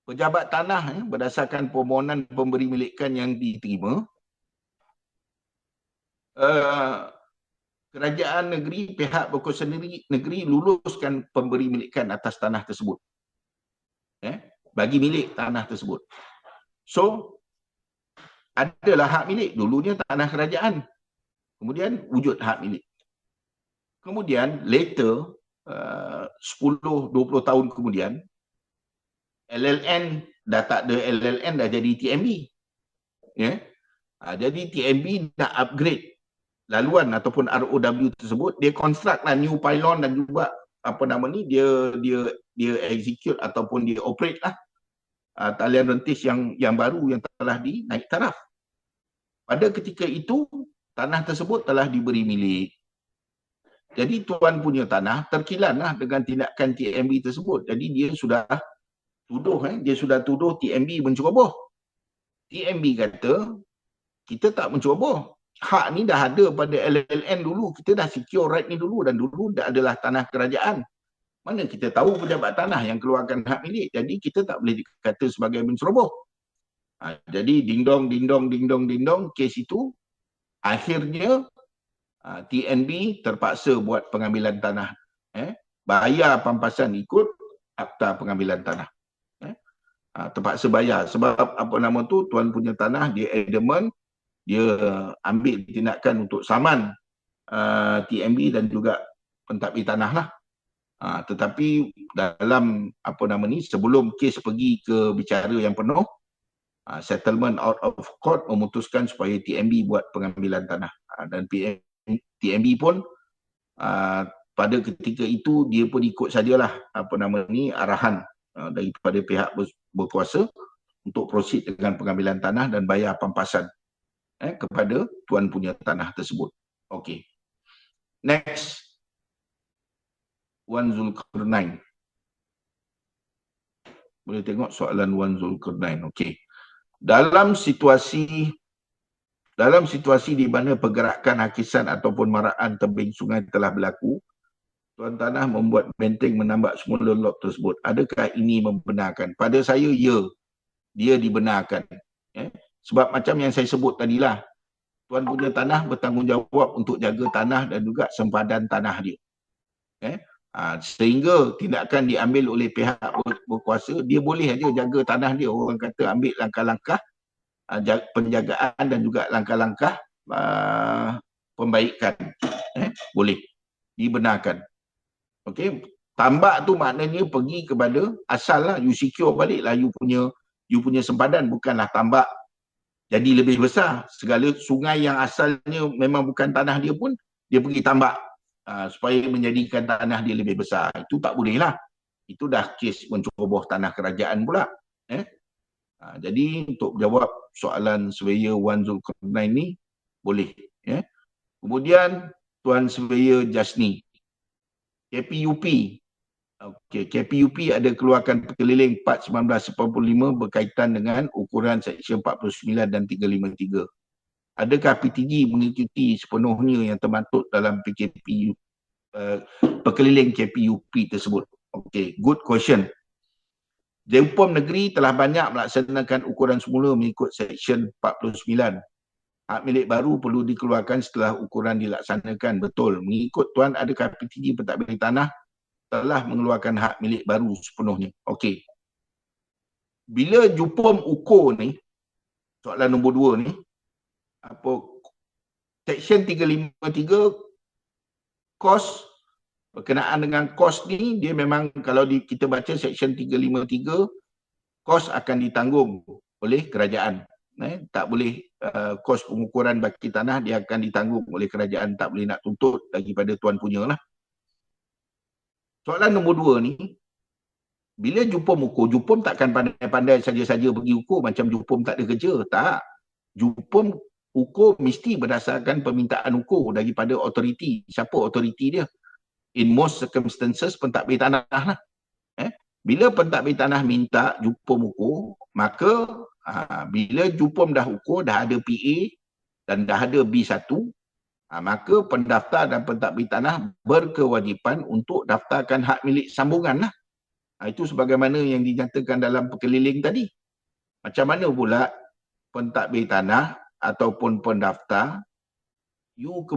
pejabat tanah berdasarkan permohonan pemberi milikan yang diterima, kerajaan negeri, pihak berkuasa negeri luluskan pemberi milikan atas tanah tersebut, bagi milik tanah tersebut. So adalah hak milik, dulunya tanah kerajaan, kemudian wujud hak milik. Kemudian later 10-20 tahun kemudian, LLN dah tak ada LLN, dah jadi TMB. Ya. Jadi TMB nak upgrade laluan ataupun ROW tersebut, dia construct lah new pylon dan juga dia execute ataupun dia operate lah talian rentis yang baru yang telah dinaik taraf. Pada ketika itu tanah tersebut telah diberi milik. Jadi tuan punya tanah terkilanlah dengan tindakan TMB tersebut. Jadi dia sudah tuduh TMB menceroboh. TMB kata kita tak menceroboh. Hak ni dah ada pada LLN dulu. Kita dah secure right ni dulu dan dulu dah adalah tanah kerajaan. Mana kita tahu pejabat tanah yang keluarkan hak milik. Jadi kita tak boleh dikata sebagai menceroboh. Jadi ding dong, kes itu akhirnya TNB terpaksa buat pengambilan tanah. Bayar pampasan ikut akta pengambilan tanah. Terpaksa bayar sebab tuan punya tanah dia adamant, dia ambil tindakan untuk saman TNB dan juga pentadbir tanah lah. Tetapi dalam sebelum kes pergi ke bicara yang penuh, settlement out of court memutuskan supaya TNB buat pengambilan tanah. Dan TNB pun pada ketika itu dia pun ikut sajalah arahan daripada pihak berkuasa untuk proceed dengan pengambilan tanah dan bayar pampasan kepada tuan punya tanah tersebut. Okey. Next, Wan Zulkarnain. Boleh tengok soalan Wan Zulkarnain. Okey. Dalam situasi di mana pergerakan hakisan ataupun maraan tebing sungai telah berlaku, tuan tanah membuat benteng menambak semula lot tersebut. Adakah ini membenarkan? Pada saya, ya. Dia dibenarkan. Sebab macam yang saya sebut tadilah, tuan punya tanah bertanggungjawab untuk jaga tanah dan juga sempadan tanah dia. Sehingga tindakan diambil oleh pihak berkuasa, dia boleh aja jaga tanah dia. Orang kata ambil langkah-langkah penjagaan dan juga langkah-langkah pembaikan. Boleh. Dibenarkan. Okey, tambak tu maknanya pergi kepada asal lah, you secure balik lah you punya sempadan, bukanlah tambak jadi lebih besar. Segala sungai yang asalnya memang bukan tanah dia pun dia pergi tambak supaya menjadikan tanah dia lebih besar. Itu tak boleh lah. Itu dah kes menceroboh tanah kerajaan pula. Jadi untuk jawab soalan Surveyor Wan Zulkarnain ni boleh. Kemudian Tuan Surveyor Jasni, KPUP. KPUP ada keluarkan Pekeliling 4/1985 berkaitan dengan ukuran Seksyen 49 dan 353. Adakah PTG mengikuti sepenuhnya yang termaktub dalam Pekeliling KPUP tersebut? Okey, good question. JUPOM Negeri telah banyak melaksanakan ukuran semula mengikut Seksyen 49. Hak milik baru perlu dikeluarkan setelah ukuran dilaksanakan. Betul. Mengikut tuan, adakah PTG pentadbir tanah telah mengeluarkan hak milik baru sepenuhnya? Okey. Bila JUPOM ukur ni, soalan nombor 2 ni, Seksyen 353, kos, berkenaan dengan kos ni, dia memang kalau kita baca Seksyen 353, kos akan ditanggung oleh kerajaan. Tak boleh kos pengukuran baki tanah dia akan ditanggung oleh kerajaan, tak boleh nak tuntut daripada tuan punya lah. Soalan nombor 2 ni, bila JUPOM ukur, JUPOM takkan pandai-pandai saja-saja pergi ukur macam JUPOM tak ada kerja. Tak. JUPOM ukur mesti berdasarkan permintaan ukur daripada autoriti. Siapa autoriti dia? In most circumstances, pentadbir tanah lah. Bila pentadbir tanah minta JUPOM ukur, maka bila JUPOM dah ukur, dah ada PA dan dah ada B1, maka pendaftar dan pentadbir tanah berkewajipan untuk daftarkan hak milik sambungan lah. Itu sebagaimana yang dinyatakan dalam Pekeliling tadi. Macam mana pula pentadbir tanah ataupun pendaftar, you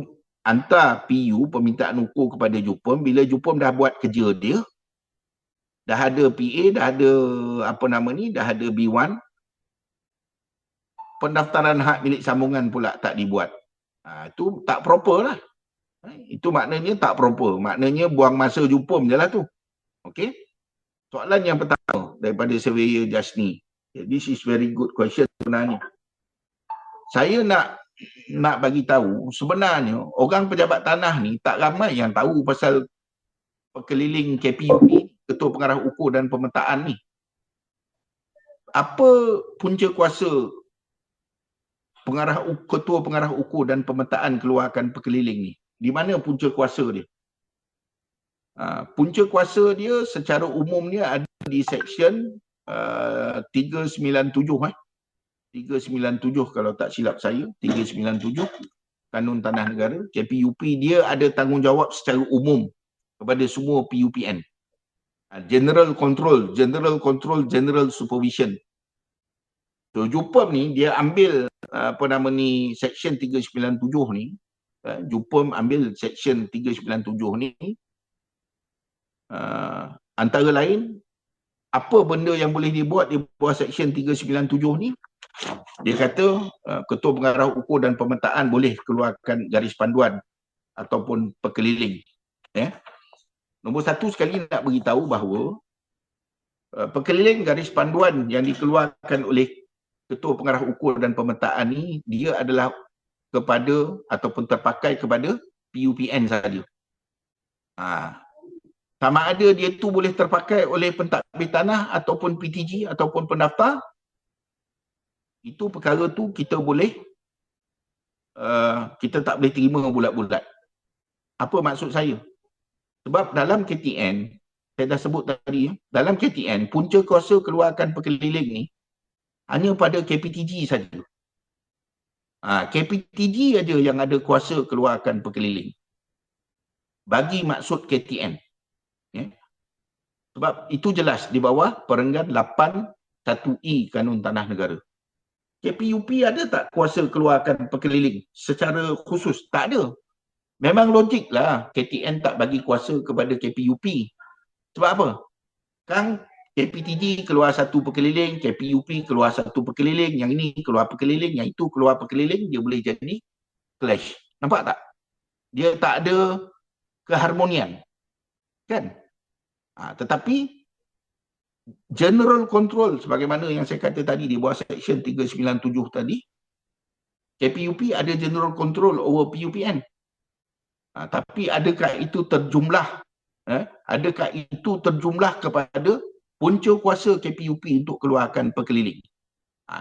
hantar PU, permintaan ukur kepada JUPOM, bila JUPOM dah buat kerja dia, dah ada PA, dah ada dah ada B1, pendaftaran hak milik sambungan pula tak dibuat. Itu tak proper lah. Itu maknanya tak proper. Maknanya buang masa JUPOM je lah tu. Okey. Soalan yang pertama, daripada surveyor Jasni? This is very good question sebenarnya. Saya nak bagi tahu sebenarnya orang pejabat tanah ni tak ramai yang tahu pasal pekeliling KPUP, Ketua Pengarah Ukur dan Pemetaan ni. Apa punca kuasa Ketua Pengarah Ukur dan Pemetaan keluarkan pekeliling ni? Di mana punca kuasa dia? Punca kuasa dia secara umumnya ada di seksyen 397 397 kalau tak silap saya, 397 Kanun Tanah Negara. KPUP dia ada tanggungjawab secara umum kepada semua PUPN. General Control, General Supervision. So JUPEM ni dia ambil seksyen 397 ni. JUPEM ambil seksyen 397 ni. Antara lain apa benda yang boleh dibuat di bawah seksyen 397 ni? Dia kata Ketua Pengarah Ukur dan Pemetaan boleh keluarkan garis panduan ataupun pekeliling. Nombor satu sekali nak beritahu bahawa pekeliling garis panduan yang dikeluarkan oleh Ketua Pengarah Ukur dan Pemetaan ni, dia adalah kepada ataupun terpakai kepada PUPN sahaja. Sama ada dia tu boleh terpakai oleh pentadbir tanah ataupun PTG ataupun pendaftar, itu perkara tu kita boleh kita tak boleh terima bulat-bulat. Apa maksud saya? Sebab dalam KTN, saya dah sebut tadi, dalam KTN punca kuasa keluarkan pekeliling ni hanya pada KPTG saja. KPTG aja yang ada kuasa keluarkan pekeliling bagi maksud KTN. Sebab itu jelas di bawah perenggan 81E Kanun Tanah Negara. KPUP ada tak kuasa keluarkan pekeliling secara khusus? Tak ada. Memang logiklah KTN tak bagi kuasa kepada KPUP. Sebab apa? Kan KPTG keluar satu pekeliling, KPUP keluar satu pekeliling, yang ini keluar pekeliling, yang itu keluar pekeliling, dia boleh jadi clash. Nampak tak? Dia tak ada keharmonian. Kan? Tetapi general control sebagaimana yang saya kata tadi di bawah seksyen 397 tadi, KPUP ada general control over PUPN. Tapi adakah itu terjumlah kepada punca kuasa KPUP untuk keluarkan pekeliling?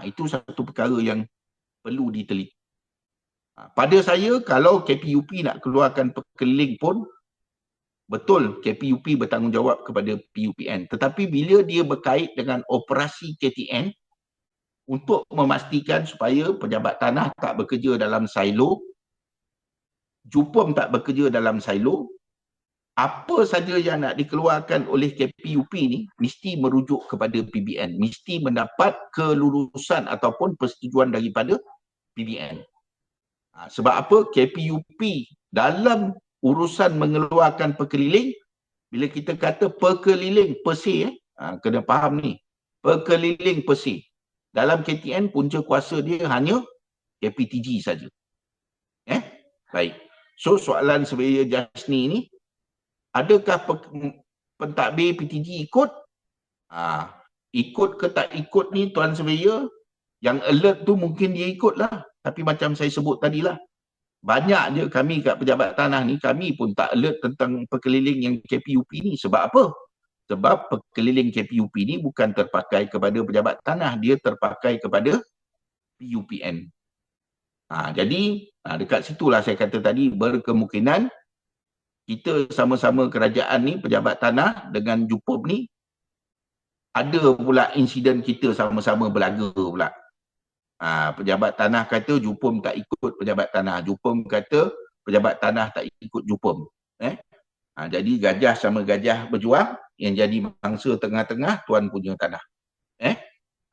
Itu satu perkara yang perlu diteliti. Pada saya, kalau KPUP nak keluarkan pekeliling pun, betul KPUP bertanggungjawab kepada PUPN. Tetapi bila dia berkait dengan operasi KTN untuk memastikan supaya pejabat tanah tak bekerja dalam silo, JUPEM tak bekerja dalam silo, apa saja yang nak dikeluarkan oleh KPUP ni mesti merujuk kepada PBN, mesti mendapat kelulusan ataupun persetujuan daripada PBN. Sebab apa? KPUP dalam urusan mengeluarkan pekeliling, bila kita kata pekeliling per se, kena faham ni, pekeliling per se, dalam KTN punca kuasa dia hanya KPTG saja. Baik. So soalan surveyor Jasni ni, adakah pentadbir PTG ikut? Ikut ke tak ikut ni Tuan Surveyor, yang alert tu mungkin dia ikut lah. Tapi macam saya sebut tadilah, banyak je kami kat pejabat tanah ni, kami pun tak alert tentang pekeliling yang KPUP ni. Sebab apa? Sebab pekeliling KPUP ni bukan terpakai kepada pejabat tanah, dia terpakai kepada PUPN. Jadi dekat situlah saya kata tadi, berkemungkinan kita sama-sama kerajaan ni, pejabat tanah dengan JUPEM ni, ada pula insiden kita sama-sama berlaga pula. Pejabat tanah kata JUPEM tak ikut pejabat tanah, JUPEM kata pejabat tanah tak ikut JUPEM. Jadi gajah sama gajah berjuang, yang jadi mangsa tengah-tengah tuan punya tanah.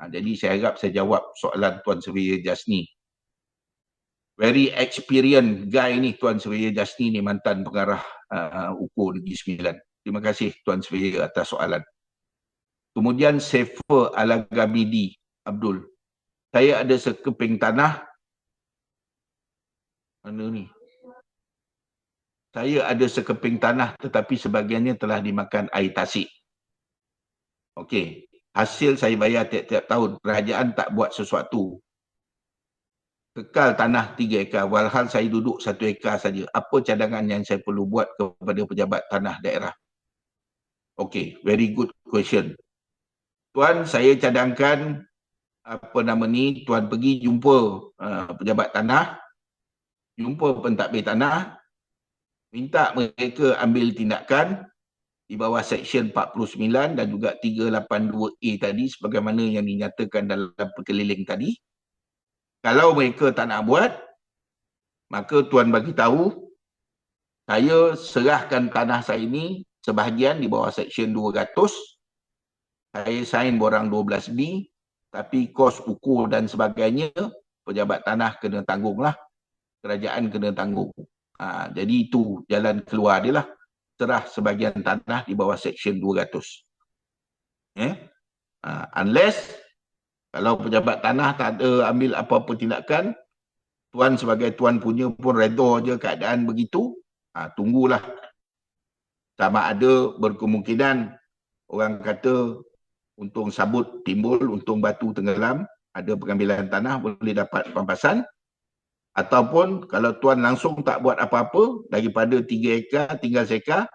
Jadi saya harap saya jawab soalan Tuan Surveyor Jasni. Very experienced guy ni Tuan Surveyor Jasni ni, mantan pengarah Ukur Negeri Sembilan. Terima kasih Tuan Surveyor atas soalan. Kemudian Sefer Alagabidi Abdul. Saya ada sekeping tanah. Mana ni? Saya ada sekeping tanah tetapi sebahagiannya telah dimakan air tasik. Okey. hasil saya bayar tiap-tiap tahun. Kerajaan tak buat sesuatu. Kekal tanah 3 ekar, walhal saya duduk 1 ekar saja. Apa cadangan yang saya perlu buat kepada pejabat tanah daerah? Okay, very good question. Tuan, saya cadangkan tuan pergi jumpa pejabat tanah, jumpa pentadbir tanah, minta mereka ambil tindakan di bawah Seksyen 49 dan juga 382A tadi sebagaimana yang dinyatakan dalam perkeliling tadi. Kalau mereka tak nak buat, maka tuan bagi tahu, saya serahkan tanah saya ini sebahagian di bawah Seksyen 200, saya sign borang 12B, tapi kos ukur dan sebagainya, pejabat tanah kena tanggunglah, kerajaan kena tanggung. Jadi itu jalan keluar dia lah. Serah sebahagian tanah di bawah Seksyen 200. Unless, kalau pejabat tanah tak ada ambil apa-apa tindakan, tuan sebagai tuan punya pun redha je keadaan begitu, tunggulah. Sama ada berkemungkinan, orang kata, untung sabut timbul, untung batu tenggelam, ada pengambilan tanah boleh dapat pampasan. Ataupun kalau tuan langsung tak buat apa-apa, daripada 3 ekar tinggal seekar,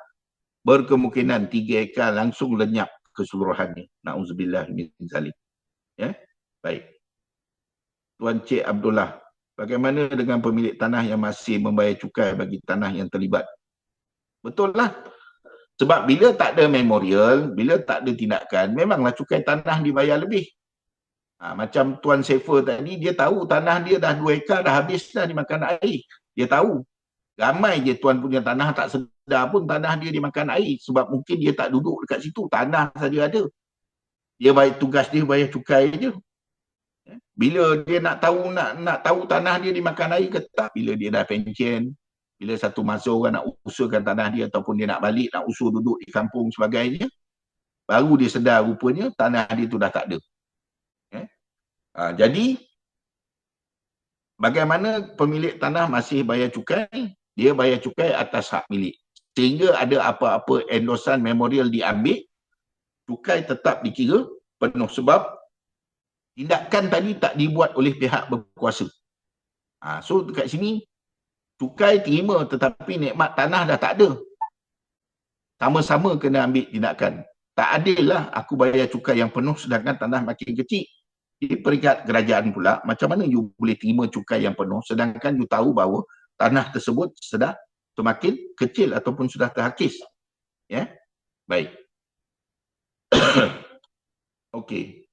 berkemungkinan 3 ekar langsung lenyap keseluruhannya. Na'udzubillah min zalik. Baik. Tuan Cik Abdullah, bagaimana dengan pemilik tanah yang masih membayar cukai bagi tanah yang terlibat? Betul lah. Sebab bila tak ada memorial, bila tak ada tindakan, memanglah cukai tanah dibayar lebih. Macam Tuan Sefer tadi, dia tahu tanah dia dah 2 ekar, dah habis dah dimakan air. Dia tahu. Ramai je tuan punya tanah tak sedar pun tanah dia dimakan air. Sebab mungkin dia tak duduk dekat situ, tanah saja ada. Dia bayar, tugas dia bayar cukai je. Bila dia nak tahu tanah dia dimakan air ke tak, bila dia dah pension, bila satu masa orang nak usahakan tanah dia ataupun dia nak balik, nak usul duduk di kampung sebagainya, baru dia sedar rupanya tanah dia tu dah tak ada. Jadi, bagaimana pemilik tanah masih bayar cukai? Dia bayar cukai atas hak milik. Sehingga ada apa-apa endosan memorial diambil, cukai tetap dikira penuh sebab tindakan tadi tak dibuat oleh pihak berkuasa. So dekat sini, cukai terima tetapi nikmat tanah dah tak ada. Sama-sama kena ambil tindakan. Tak adil lah aku bayar cukai yang penuh sedangkan tanah makin kecil. Di peringkat kerajaan pula, macam mana you boleh terima cukai yang penuh sedangkan you tahu bahawa tanah tersebut sudah semakin kecil ataupun sudah terhakis. Baik. Okey.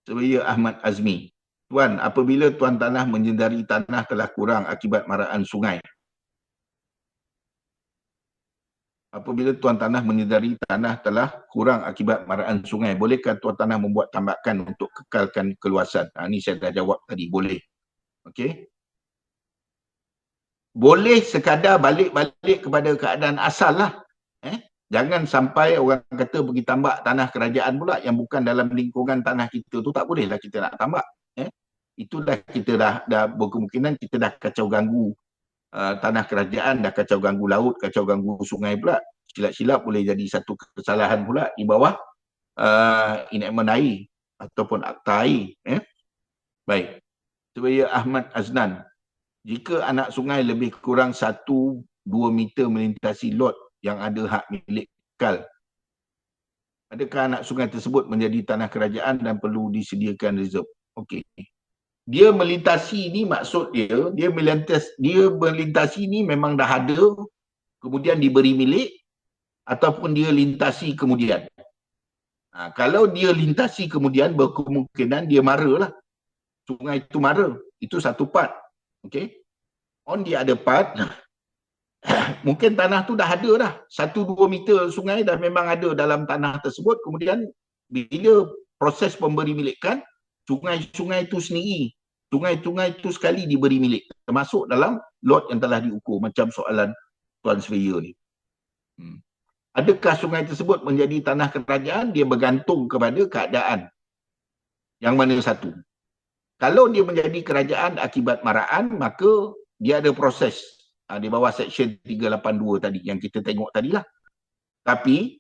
Suraya Ahmad Azmi. Tuan, apabila tuan tanah menyedari tanah telah kurang akibat maraan sungai. Apabila tuan tanah menyedari tanah telah kurang akibat maraan sungai, bolehkah tuan tanah membuat tambakan untuk kekalkan keluasan? Ini saya dah jawab tadi, boleh. Okey. Boleh sekadar balik-balik kepada keadaan asal lah. Jangan sampai orang kata pergi tambak tanah kerajaan pula yang bukan dalam lingkungan tanah kita tu, tak bolehlah kita nak tambak. Itu dah kita dah berkemungkinan kita dah kacau ganggu tanah kerajaan, dah kacau ganggu laut, kacau ganggu sungai pula. Silap-silap boleh jadi satu kesalahan pula di bawah enactment air ataupun akta air. Baik. Suraya Ahmad Aznan. Jika anak sungai lebih kurang 1-2 meter melintasi lot yang ada hak milik kekal, adakah anak sungai tersebut menjadi tanah kerajaan dan perlu disediakan reserve? Okey. Dia melintasi ni maksud dia melintasi ni memang dah ada, kemudian diberi milik, ataupun dia lintasi kemudian. Kalau dia lintasi kemudian, berkemungkinan dia mara lah. Sungai itu mara. Itu satu part. Okay. On the other part, mungkin tanah tu dah ada dah. 1-2 meter sungai dah memang ada dalam tanah tersebut. Kemudian bila proses pemberi milikan, sungai-sungai itu sendiri, sungai-sungai itu sekali diberi milik. Termasuk dalam lot yang telah diukur. Macam soalan Tuan Suraya ni. Adakah sungai tersebut menjadi tanah kerajaan? Dia bergantung kepada keadaan. Yang mana satu. Kalau dia menjadi kerajaan akibat maraan, maka dia ada proses di bawah Seksyen 382 tadi yang kita tengok tadilah. Tapi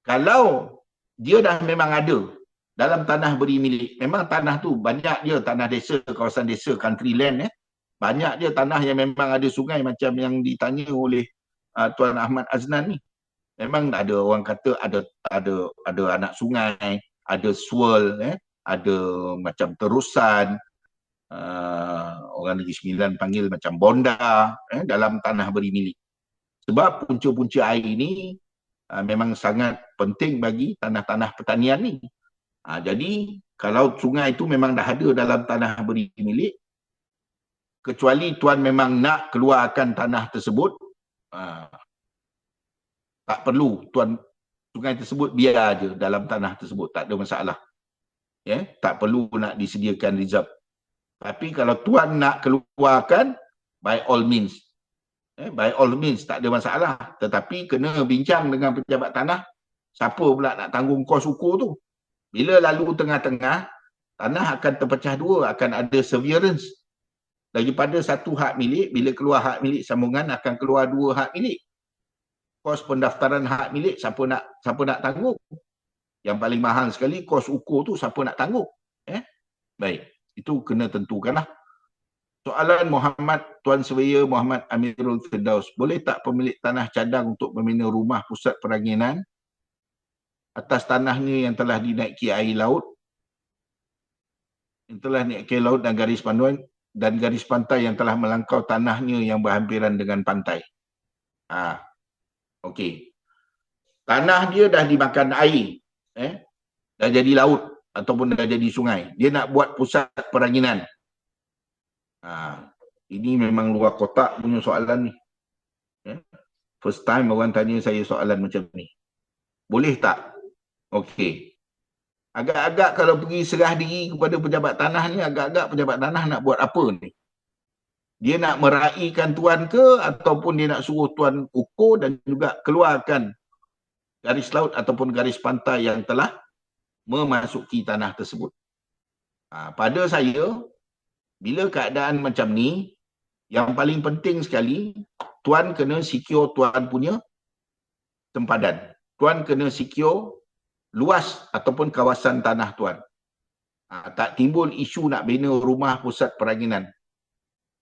kalau dia dah memang ada dalam tanah beri milik. Memang tanah tu banyak dia, tanah desa, kawasan desa, country land, banyak dia tanah yang memang ada sungai macam yang ditanya oleh Tuan Ahmad Aznan ni. Memang ada orang kata ada anak sungai, ada swirl, ada macam terusan, orang Negeri Sembilan panggil macam bonda, dalam tanah beri milik. Sebab punca-punca air ini memang sangat penting bagi tanah-tanah pertanian ni. Jadi kalau sungai itu memang dah ada dalam tanah beri milik, kecuali tuan memang nak keluarkan tanah tersebut, tak perlu tuan, sungai tersebut biar je dalam tanah tersebut, tak ada masalah. Tak perlu nak disediakan reserve. Tapi kalau tuan nak keluarkan, by all means, tak ada masalah. Tetapi kena bincang dengan pejabat tanah, siapa pula nak tanggung kos ukur tu. Bila lalu tengah-tengah, tanah akan terpecah dua, akan ada severance. Daripada satu hak milik, bila keluar hak milik sambungan, akan keluar dua hak milik. Kos pendaftaran hak milik, siapa nak tanggung? Yang paling mahal sekali, kos ukur tu siapa nak tanggung? Baik, itu kena tentukanlah. Soalan Muhammad, Tuan Surveyor Muhammad Amirul Firdaus, boleh tak pemilik tanah cadang untuk membina rumah pusat peranginan atas tanahnya yang telah dinaiki air laut, dan garis panduan dan garis pantai yang telah melangkau tanahnya yang berhampiran dengan pantai? Okey. Tanah dia dah dimakan air, dah jadi laut ataupun dah jadi sungai. Dia nak buat pusat peranginan. Ini memang luar kotak punya soalan ni. First time orang tanya saya soalan macam ni. Boleh tak? Okey. Agak-agak kalau pergi serah diri kepada pejabat tanah ni, agak-agak pejabat tanah nak buat apa ni? Dia nak meraihkan tuan ke, ataupun dia nak suruh tuan ukur dan juga keluarkan garis laut ataupun garis pantai yang telah memasuki tanah tersebut. Pada saya, bila keadaan macam ni, yang paling penting sekali, tuan kena secure tuan punya sempadan. Tuan kena secure luas ataupun kawasan tanah tuan. Tak timbul isu nak bina rumah pusat peranginan.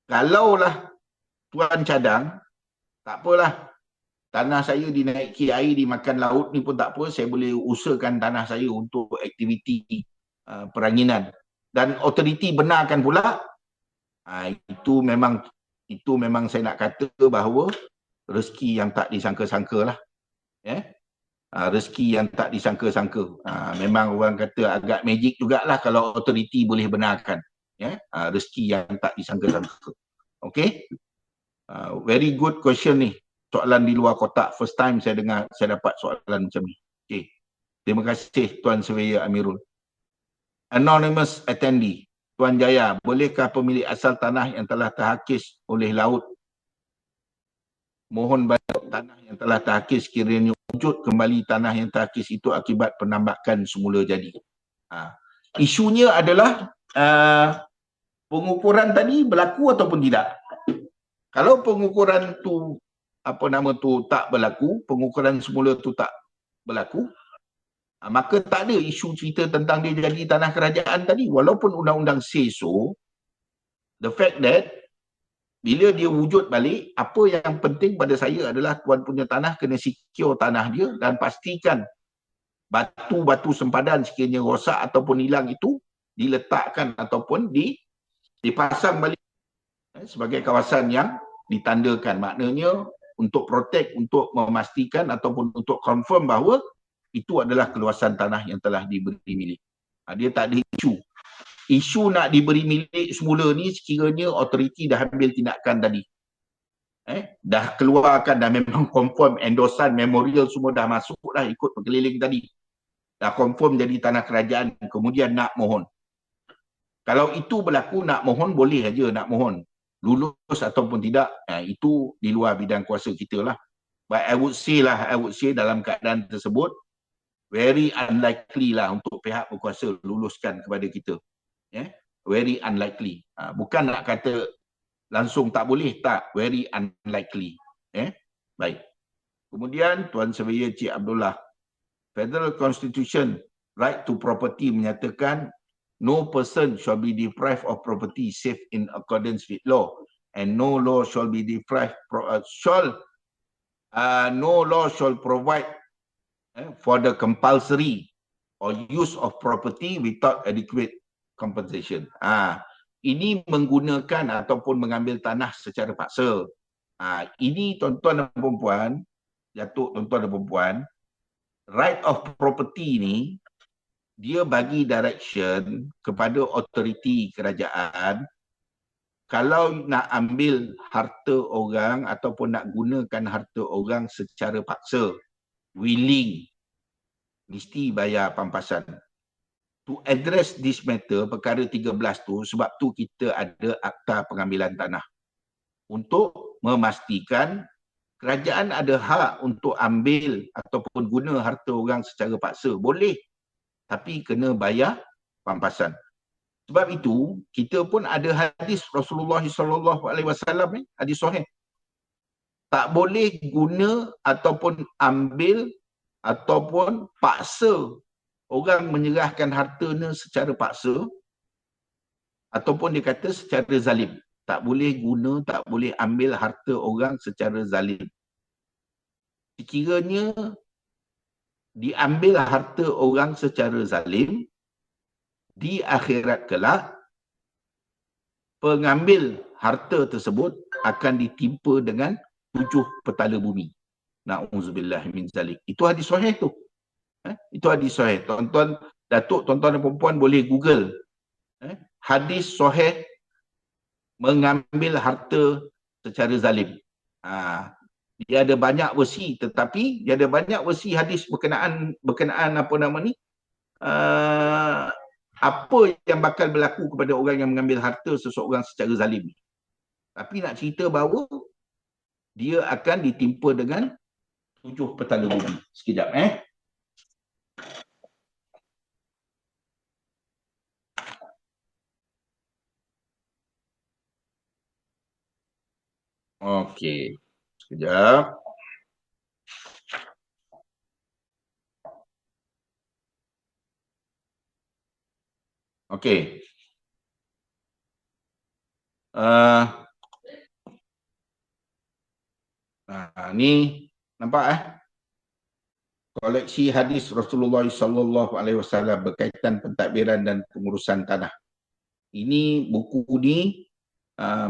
Kalaulah tuan cadang, tak apalah. Tanah saya dinaiki air, dimakan laut ni pun tak apa. Saya boleh usahakan tanah saya untuk aktiviti peranginan. Dan otoriti benarkan pula, itu memang saya nak kata bahawa rezeki yang tak disangka-sangka lah. Rezeki yang tak disangka-sangka. Memang orang kata agak magic jugalah kalau otoriti boleh benarkan. Rezeki yang tak disangka-sangka. Okay? Very good question ni. Soalan di luar kotak. First time saya dapat soalan macam ni. Okay. Terima kasih Tuan Surveyor Amirul. Anonymous attendee. Tuan Jaya, bolehkah pemilik asal tanah yang telah terhakis oleh laut mohon bantu tanah yang telah terhakis kiranya wujud kembali tanah yang terhakis itu akibat penambakan semula jadi? Isunya adalah pengukuran tadi berlaku ataupun tidak. Kalau pengukuran tu tak berlaku, pengukuran semula tu tak berlaku, maka tak ada isu cerita tentang dia jadi tanah kerajaan tadi. Walaupun undang-undang say so, the fact that bila dia wujud balik, apa yang penting pada saya adalah tuan punya tanah kena secure tanah dia dan pastikan batu-batu sempadan sekiranya rosak ataupun hilang itu diletakkan ataupun dipasang balik sebagai kawasan yang ditandakan. Maknanya untuk protect, untuk memastikan ataupun untuk confirm bahawa itu adalah keluasan tanah yang telah diberi milik. Dia tak ada isu. Isu nak diberi milik semula ni sekiranya otoriti dah ambil tindakan tadi. Dah keluarkan, dah memang confirm, endosan, memorial semua dah masuk dah ikut berkeliling tadi. Dah confirm jadi tanah kerajaan, kemudian nak mohon. Kalau itu berlaku, nak mohon boleh aja nak mohon. Lulus ataupun tidak, itu di luar bidang kuasa kita lah. But I would say dalam keadaan tersebut, very unlikely lah untuk pihak berkuasa luluskan kepada kita. Very unlikely. Bukan nak kata langsung tak boleh, tak. Very unlikely. Baik. Kemudian Tuan Surveyor Cik Abdullah, Federal Constitution right to property menyatakan no person shall be deprived of property save in accordance with law, and no law shall be deprived no law shall provide for the compulsory or use of property without adequate compensation. Ini menggunakan ataupun mengambil tanah secara paksa. Ini tuan-tuan dan perempuan, Datuk tuan-tuan dan perempuan, right of property ni dia bagi direction kepada authority kerajaan kalau nak ambil harta orang ataupun nak gunakan harta orang secara paksa, willing, mesti bayar pampasan. To address this matter, perkara 13 tu, sebab tu kita ada akta pengambilan tanah. Untuk memastikan kerajaan ada hak untuk ambil ataupun guna harta orang secara paksa. Boleh, tapi kena bayar pampasan. Sebab itu, kita pun ada hadis Rasulullah SAW, hadis sahih. Tak boleh guna ataupun ambil ataupun paksa orang menyerahkan hartanya secara paksa ataupun dia kata secara zalim. Tak boleh guna, tak boleh ambil harta orang secara zalim. Sekiranya diambil harta orang secara zalim, di akhirat kelak, pengambil harta tersebut akan ditimpa dengan 7 petala bumi. Na'udzubillah min zalik. Itu hadis sahih tu. Itu hadis sahih. Tuan-tuan, Datuk, tuan-tuan dan perempuan boleh Google. Hadis sahih mengambil harta secara zalim. Dia ada banyak versi, tetapi dia ada banyak versi hadis berkenaan apa nama ni? Apa yang bakal berlaku kepada orang yang mengambil harta seseorang secara zalim. Tapi nak cerita bahawa dia akan ditimpa dengan 7 petala bumi. Sekejap Okey. Sekejap. Okey. Ni nampak koleksi hadis Rasulullah SAW berkaitan pentadbiran dan pengurusan tanah. Ini buku ni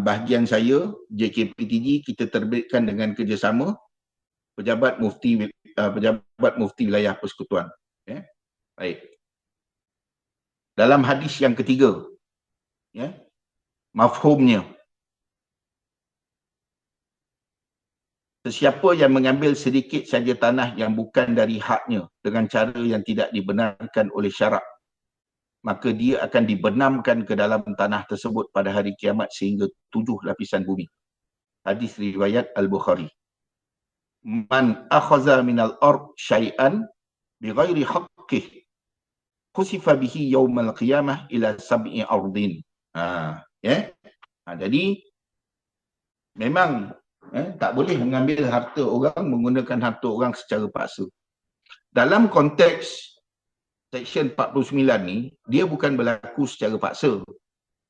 bahagian saya JKPTG kita terbitkan dengan kerjasama pejabat mufti wilayah persekutuan. Baik. Dalam hadis yang ketiga, mafhumnya, sesiapa yang mengambil sedikit saja tanah yang bukan dari haknya dengan cara yang tidak dibenarkan oleh syarak, maka dia akan dibenamkan ke dalam tanah tersebut pada hari kiamat sehingga 7 lapisan bumi. Hadis riwayat Al-Bukhari. Man akhaza minal ard syai'an bighairi haqqih khusifa bihi yaumal qiyamah ila sab'i ardin. Jadi memang tak boleh mengambil harta orang, menggunakan harta orang secara paksa. Dalam konteks Seksyen 49 ni, dia bukan berlaku secara paksa.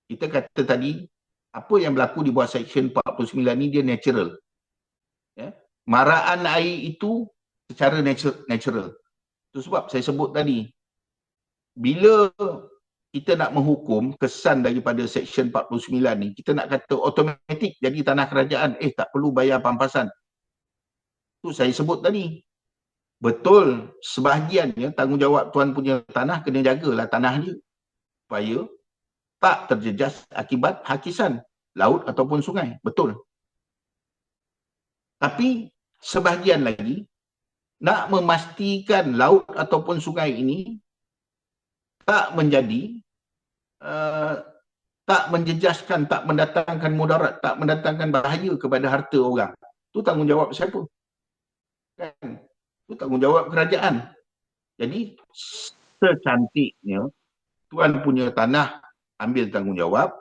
Kita kata tadi, apa yang berlaku di bawah Seksyen 49 ni dia natural. Maraan air itu secara natural. Itu sebab saya sebut tadi, bila kita nak menghukum kesan daripada Seksyen 49 ni, kita nak kata automatik jadi tanah kerajaan, tak perlu bayar pampasan. Itu saya sebut tadi. Betul, sebahagiannya tanggungjawab tuan punya tanah kena jagalah tanah dia supaya tak terjejas akibat hakisan laut ataupun sungai. Betul. Tapi sebahagian lagi nak memastikan laut ataupun sungai ini tak menjadi tak menjejaskan, tak mendatangkan mudarat, tak mendatangkan bahaya kepada harta orang. Itu tanggungjawab siapa? Kan? Itu tanggungjawab kerajaan. Jadi secantiknya tuan punya tanah ambil tanggungjawab,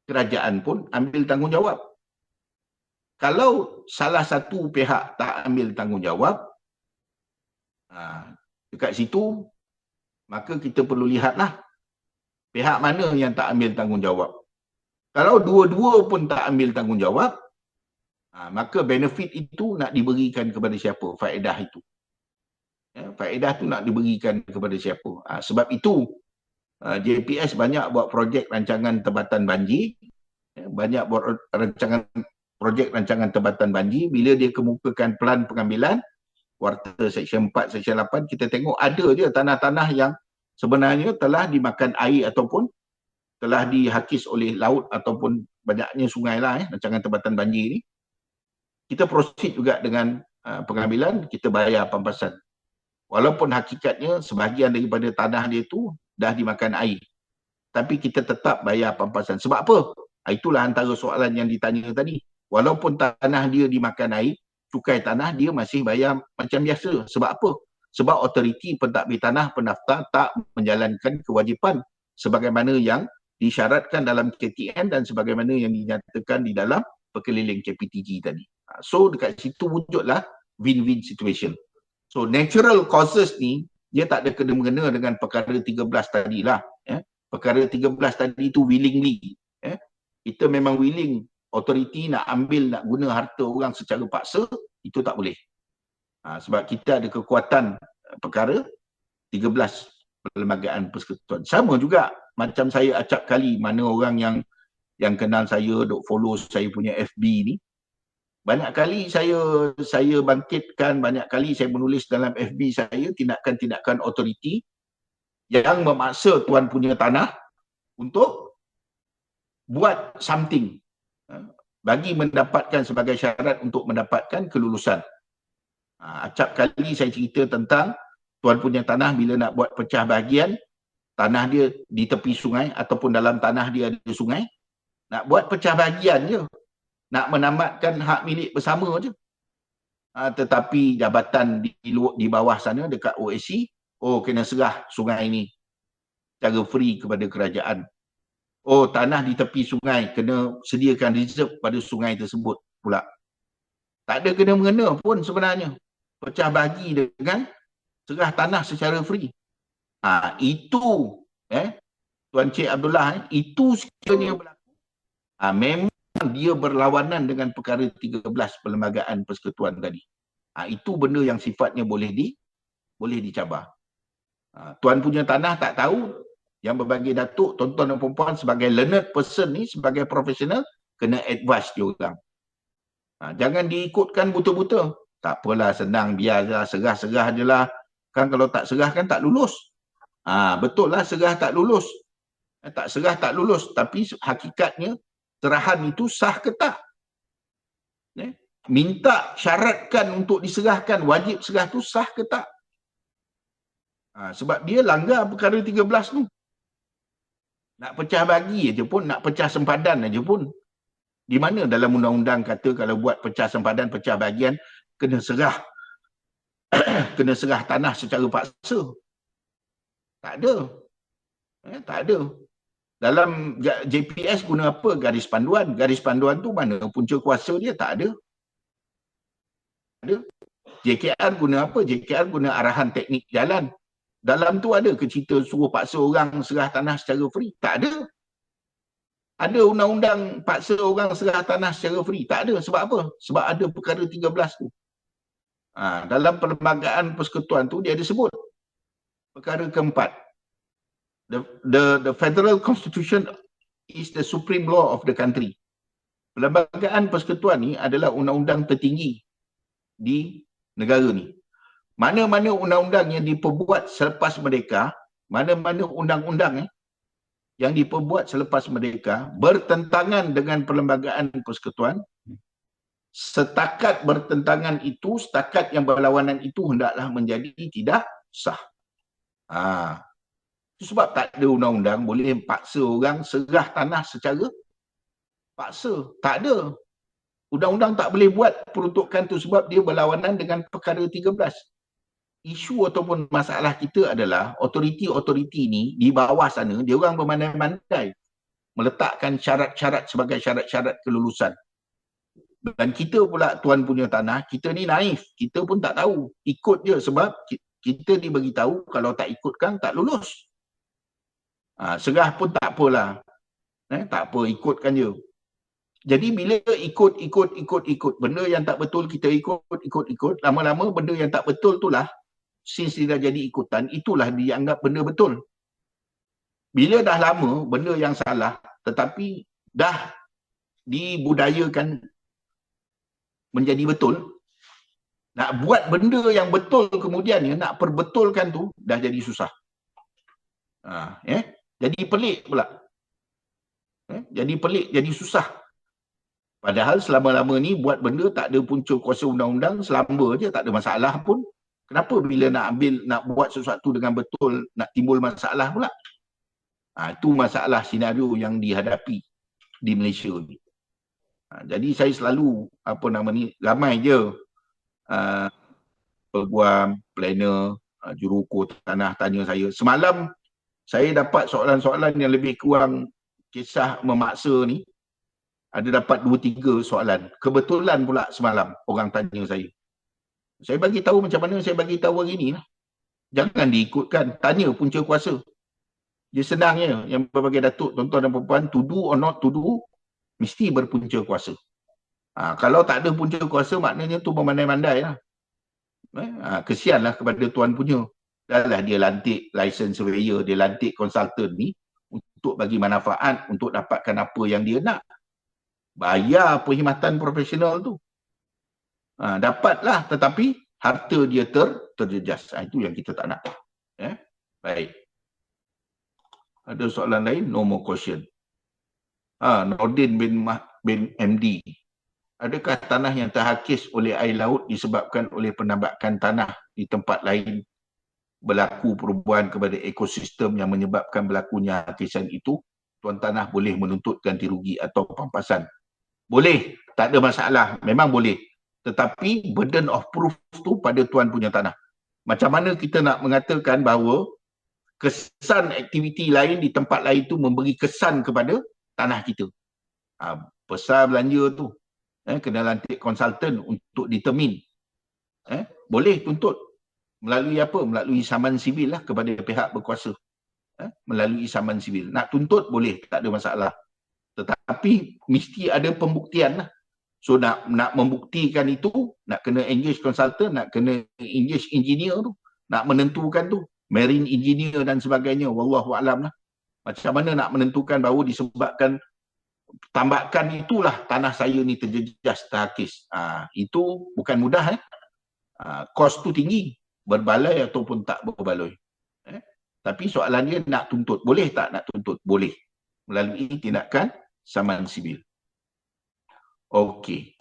kerajaan pun ambil tanggungjawab. Kalau salah satu pihak tak ambil tanggungjawab, dekat situ maka kita perlu lihatlah pihak mana yang tak ambil tanggungjawab. Kalau dua-dua pun tak ambil tanggungjawab, maka benefit itu nak diberikan kepada siapa? Faedah itu. Faedah tu nak diberikan kepada siapa? Sebab itu JPS banyak buat projek rancangan tempatan banjir, banyak buat projek rancangan tempatan banjir. Bila dia kemukakan pelan pengambilan Warta Seksyen 4, Seksyen 8, kita tengok ada je tanah-tanah yang sebenarnya telah dimakan air ataupun telah dihakis oleh laut ataupun banyaknya sungai lah, rancangan tempatan banjir ni. Kita proceed juga dengan pengambilan, kita bayar pampasan. Walaupun hakikatnya sebahagian daripada tanah dia tu dah dimakan air, tapi kita tetap bayar pampasan. Sebab apa? Itulah antara soalan yang ditanya tadi. Walaupun tanah dia dimakan air, cukai tanah dia masih bayar macam biasa. Sebab apa? Sebab otoriti pentadbir tanah pendaftar tak menjalankan kewajipan sebagaimana yang disyaratkan dalam KTN dan sebagaimana yang dinyatakan di dalam perkeliling KPTG tadi. So dekat situ wujudlah win-win situation. So natural causes ni dia tak ada kena-mengena dengan perkara 13 tadilah. Perkara 13 tadi tu willingly. Kita memang willing, otoriti nak ambil, nak guna harta orang secara paksa, itu tak boleh. Sebab kita ada kekuatan perkara 13 perlembagaan persekutuan. Sama juga macam saya acap kali, mana orang yang kenal saya, duk follow saya punya FB ni, banyak kali saya bangkitkan, banyak kali saya menulis dalam FB saya tindakan-tindakan otoriti yang memaksa tuan punya tanah untuk buat something bagi mendapatkan sebagai syarat untuk mendapatkan kelulusan. Acap kali saya cerita tentang tuan punya tanah bila nak buat pecah bahagian, tanah dia di tepi sungai ataupun dalam tanah dia ada sungai, nak buat pecah bahagian je, nak menamatkan hak milik bersama je. Tetapi jabatan di bawah sana dekat OSC, kena serah sungai ni secara free kepada kerajaan. Tanah di tepi sungai kena sediakan reserve pada sungai tersebut pula. Tak ada kena-mengena pun sebenarnya. Pecah bahagi dengan serah tanah secara free. Itu Tuan Cik Abdullah, itu sekiranya berlaku, memang dia berlawanan dengan perkara 13 perlembagaan persekutuan tadi. Itu benda yang sifatnya boleh dicabar. Tuan punya tanah tak tahu, yang berbagi datuk, tuan-tuan dan puan-puan sebagai learned person ni, sebagai profesional, kena advise dia orang. Jangan diikutkan buta-buta. Tak apalah, senang, biarlah, serah-serah je lah. Kan kalau tak serah kan tak lulus. Betul lah serah tak lulus. Tak serah tak lulus. Tapi hakikatnya, serahan itu sah ke tak? Minta syaratkan untuk diserahkan, wajib serah tu sah ke tak? Sebab dia langgar perkara 13 tu. Nak pecah bagi aja pun, nak pecah sempadan aja pun. Di mana dalam undang-undang kata kalau buat pecah sempadan, pecah bahagian, kena serah kena serah tanah secara paksa. Tak ada. Tak ada. Dalam JPS guna apa? Garis panduan. Garis panduan tu mana punca kuasa dia? Tak ada. JKR guna apa? JKR guna arahan teknik jalan. Dalam tu ada ke cerita suruh paksa orang serah tanah secara free? Tak ada. Ada undang-undang paksa orang serah tanah secara free? Tak ada. Sebab apa? Sebab ada perkara 13 tu. Dalam perlembagaan persekutuan tu dia ada sebut. Perkara keempat. The federal constitution is the supreme law of the country. Perlembagaan persekutuan ni adalah undang-undang tertinggi di negara ni. Mana-mana undang-undang yang diperbuat selepas merdeka, mana-mana undang-undang yang diperbuat selepas merdeka bertentangan dengan perlembagaan persekutuan, setakat bertentangan itu, setakat yang berlawanan itu hendaklah menjadi tidak sah. Sebab tak ada undang-undang boleh paksa orang serah tanah secara paksa. Tak ada. Undang-undang tak boleh buat peruntukan tu sebab dia berlawanan dengan perkara 13. Isu ataupun masalah kita adalah otoriti-otoriti ni di bawah sana, dia orang bermandai-mandai meletakkan syarat-syarat sebagai syarat-syarat kelulusan. Dan kita pula tuan punya tanah, kita ni naif. Kita pun tak tahu. Ikut je sebab kita dibagi tahu kalau tak ikutkan tak lulus. Serah pun tak apalah. Tak apa, ikutkan je. Jadi bila ikut, benda yang tak betul kita ikut, lama-lama benda yang tak betul itulah, since dia dah jadi ikutan, itulah dianggap benda betul. Bila dah lama benda yang salah, tetapi dah dibudayakan menjadi betul, nak buat benda yang betul kemudian nak perbetulkan tu dah jadi susah. Jadi pelik pula. Jadi pelik, jadi susah. Padahal selama-lama ni buat benda tak ada punca kuasa undang-undang, selamba je, tak ada masalah pun. Kenapa bila nak buat sesuatu dengan betul, nak timbul masalah pula? Itu masalah senario yang dihadapi di Malaysia ni. Jadi saya selalu, ramai je peguam, planner, jurukur tanah tanya saya. Semalam saya dapat soalan-soalan yang lebih kurang kisah memaksa ni. Ada dapat 2-3 soalan. Kebetulan pula semalam orang tanya saya. Saya bagi tahu macam mana saya bagi tahu hari ni lah. Jangan diikutkan. Tanya punca kuasa. Dia senangnya yang berbagai datuk, tuan-tuan dan puan-puan, to do or not to do, mesti berpunca kuasa. Kalau tak ada punca kuasa, maknanya tu memandai-mandai lah. Kesianlah kepada tuan punya. Dahlah dia lantik license surveyor, dia lantik consultant ni untuk bagi manfaat, untuk dapatkan apa yang dia nak. Bayar perkhidmatan profesional tu. Dapatlah, tetapi harta dia terjejas. Itu yang kita tak nak. Baik. Ada soalan lain? No more question. Nordin bin MD. Adakah tanah yang terhakis oleh air laut disebabkan oleh penambakan tanah di tempat lain berlaku perubahan kepada ekosistem yang menyebabkan berlakunya hakisan itu? Tuan tanah boleh menuntut ganti rugi atau pampasan? Boleh, tak ada masalah. Memang boleh. Tetapi burden of proof tu pada tuan punya tanah. Macam mana kita nak mengatakan bahawa kesan aktiviti lain di tempat lain tu memberi kesan kepada tanah kita? Besar belanja tu. Kena lantik konsultan untuk determine. Boleh tuntut. Melalui apa? Melalui saman sivil lah kepada pihak berkuasa. Melalui saman sivil. Nak tuntut boleh, tak ada masalah. Tetapi mesti ada pembuktian lah. So nak membuktikan itu, nak kena engage konsultan, nak kena engage engineer tu, nak menentukan tu, marine engineer dan sebagainya, wallahualam lah. Macam mana nak menentukan bahawa disebabkan tambakan itulah tanah saya ni terjejas, terhakis. Itu bukan mudah. Kos tu tinggi, berbaloi ataupun tak berbaloi. Tapi soalannya nak tuntut. Boleh tak nak tuntut? Boleh. Melalui tindakan saman sivil. Okey.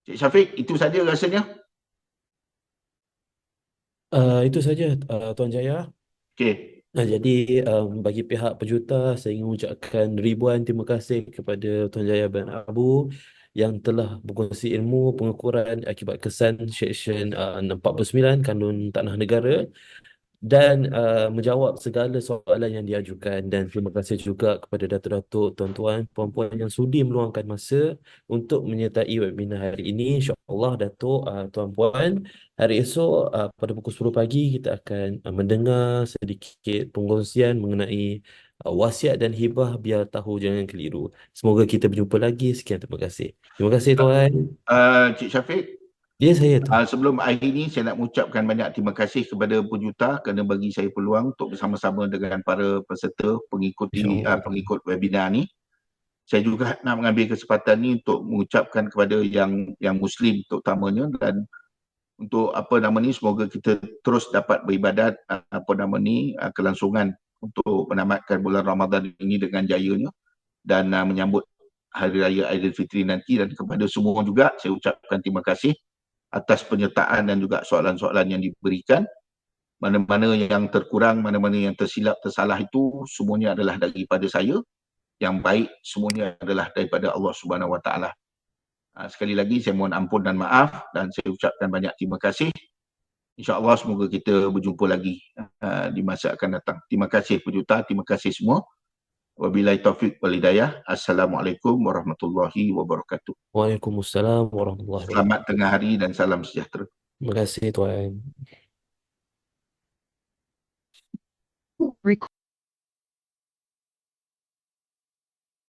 Cik Syafiq, itu saja rasanya? Itu saja Tuan Jaya. Okey. Jadi bagi pihak pejuta, saya ingin mengucapkan ribuan terima kasih kepada Tuan Jaya bin Abu yang telah berkongsi ilmu pengukuran akibat kesan Seksyen 49 Kanun Tanah Negara dan menjawab segala soalan yang diajukan. Dan terima kasih juga kepada datuk-datuk, tuan-tuan, puan-puan yang sudi meluangkan masa untuk menyertai webinar hari ini. InsyaAllah datuk, tuan-puan, hari esok pada pukul 10 pagi kita akan mendengar sedikit pengkongsian mengenai wasiat dan hibah biar tahu jangan keliru. Semoga kita berjumpa lagi. Sekian, terima kasih. Terima kasih tuan. Cik Syafiq, Ya, saya tu. sebelum akhir ini saya nak mengucapkan banyak terima kasih kepada pejuta kerana bagi saya peluang untuk bersama-sama dengan para peserta pengikut webinar ni. Saya juga nak mengambil kesempatan ni untuk mengucapkan kepada yang Muslim terutamanya, dan untuk semoga kita terus dapat beribadat kelangsungan untuk menamatkan bulan Ramadan ini dengan jayanya dan menyambut Hari Raya Aidilfitri nanti. Dan kepada semua juga saya ucapkan terima kasih atas penyertaan dan juga soalan-soalan yang diberikan. Mana-mana yang terkurang, mana-mana yang tersilap, tersalah itu semuanya adalah daripada saya. Yang baik semuanya adalah daripada Allah Subhanahu Wa Taala. Sekali lagi saya mohon ampun dan maaf dan saya ucapkan banyak terima kasih. InsyaAllah semoga kita berjumpa lagi di masa akan datang. Terima kasih pejuta, terima kasih semua. Wabillahi taufiq wal hidayah. Assalamualaikum warahmatullahi wabarakatuh. Waalaikumsalam warahmatullahi wabarakatuh. Selamat tengah hari dan salam sejahtera. Terima kasih tuan.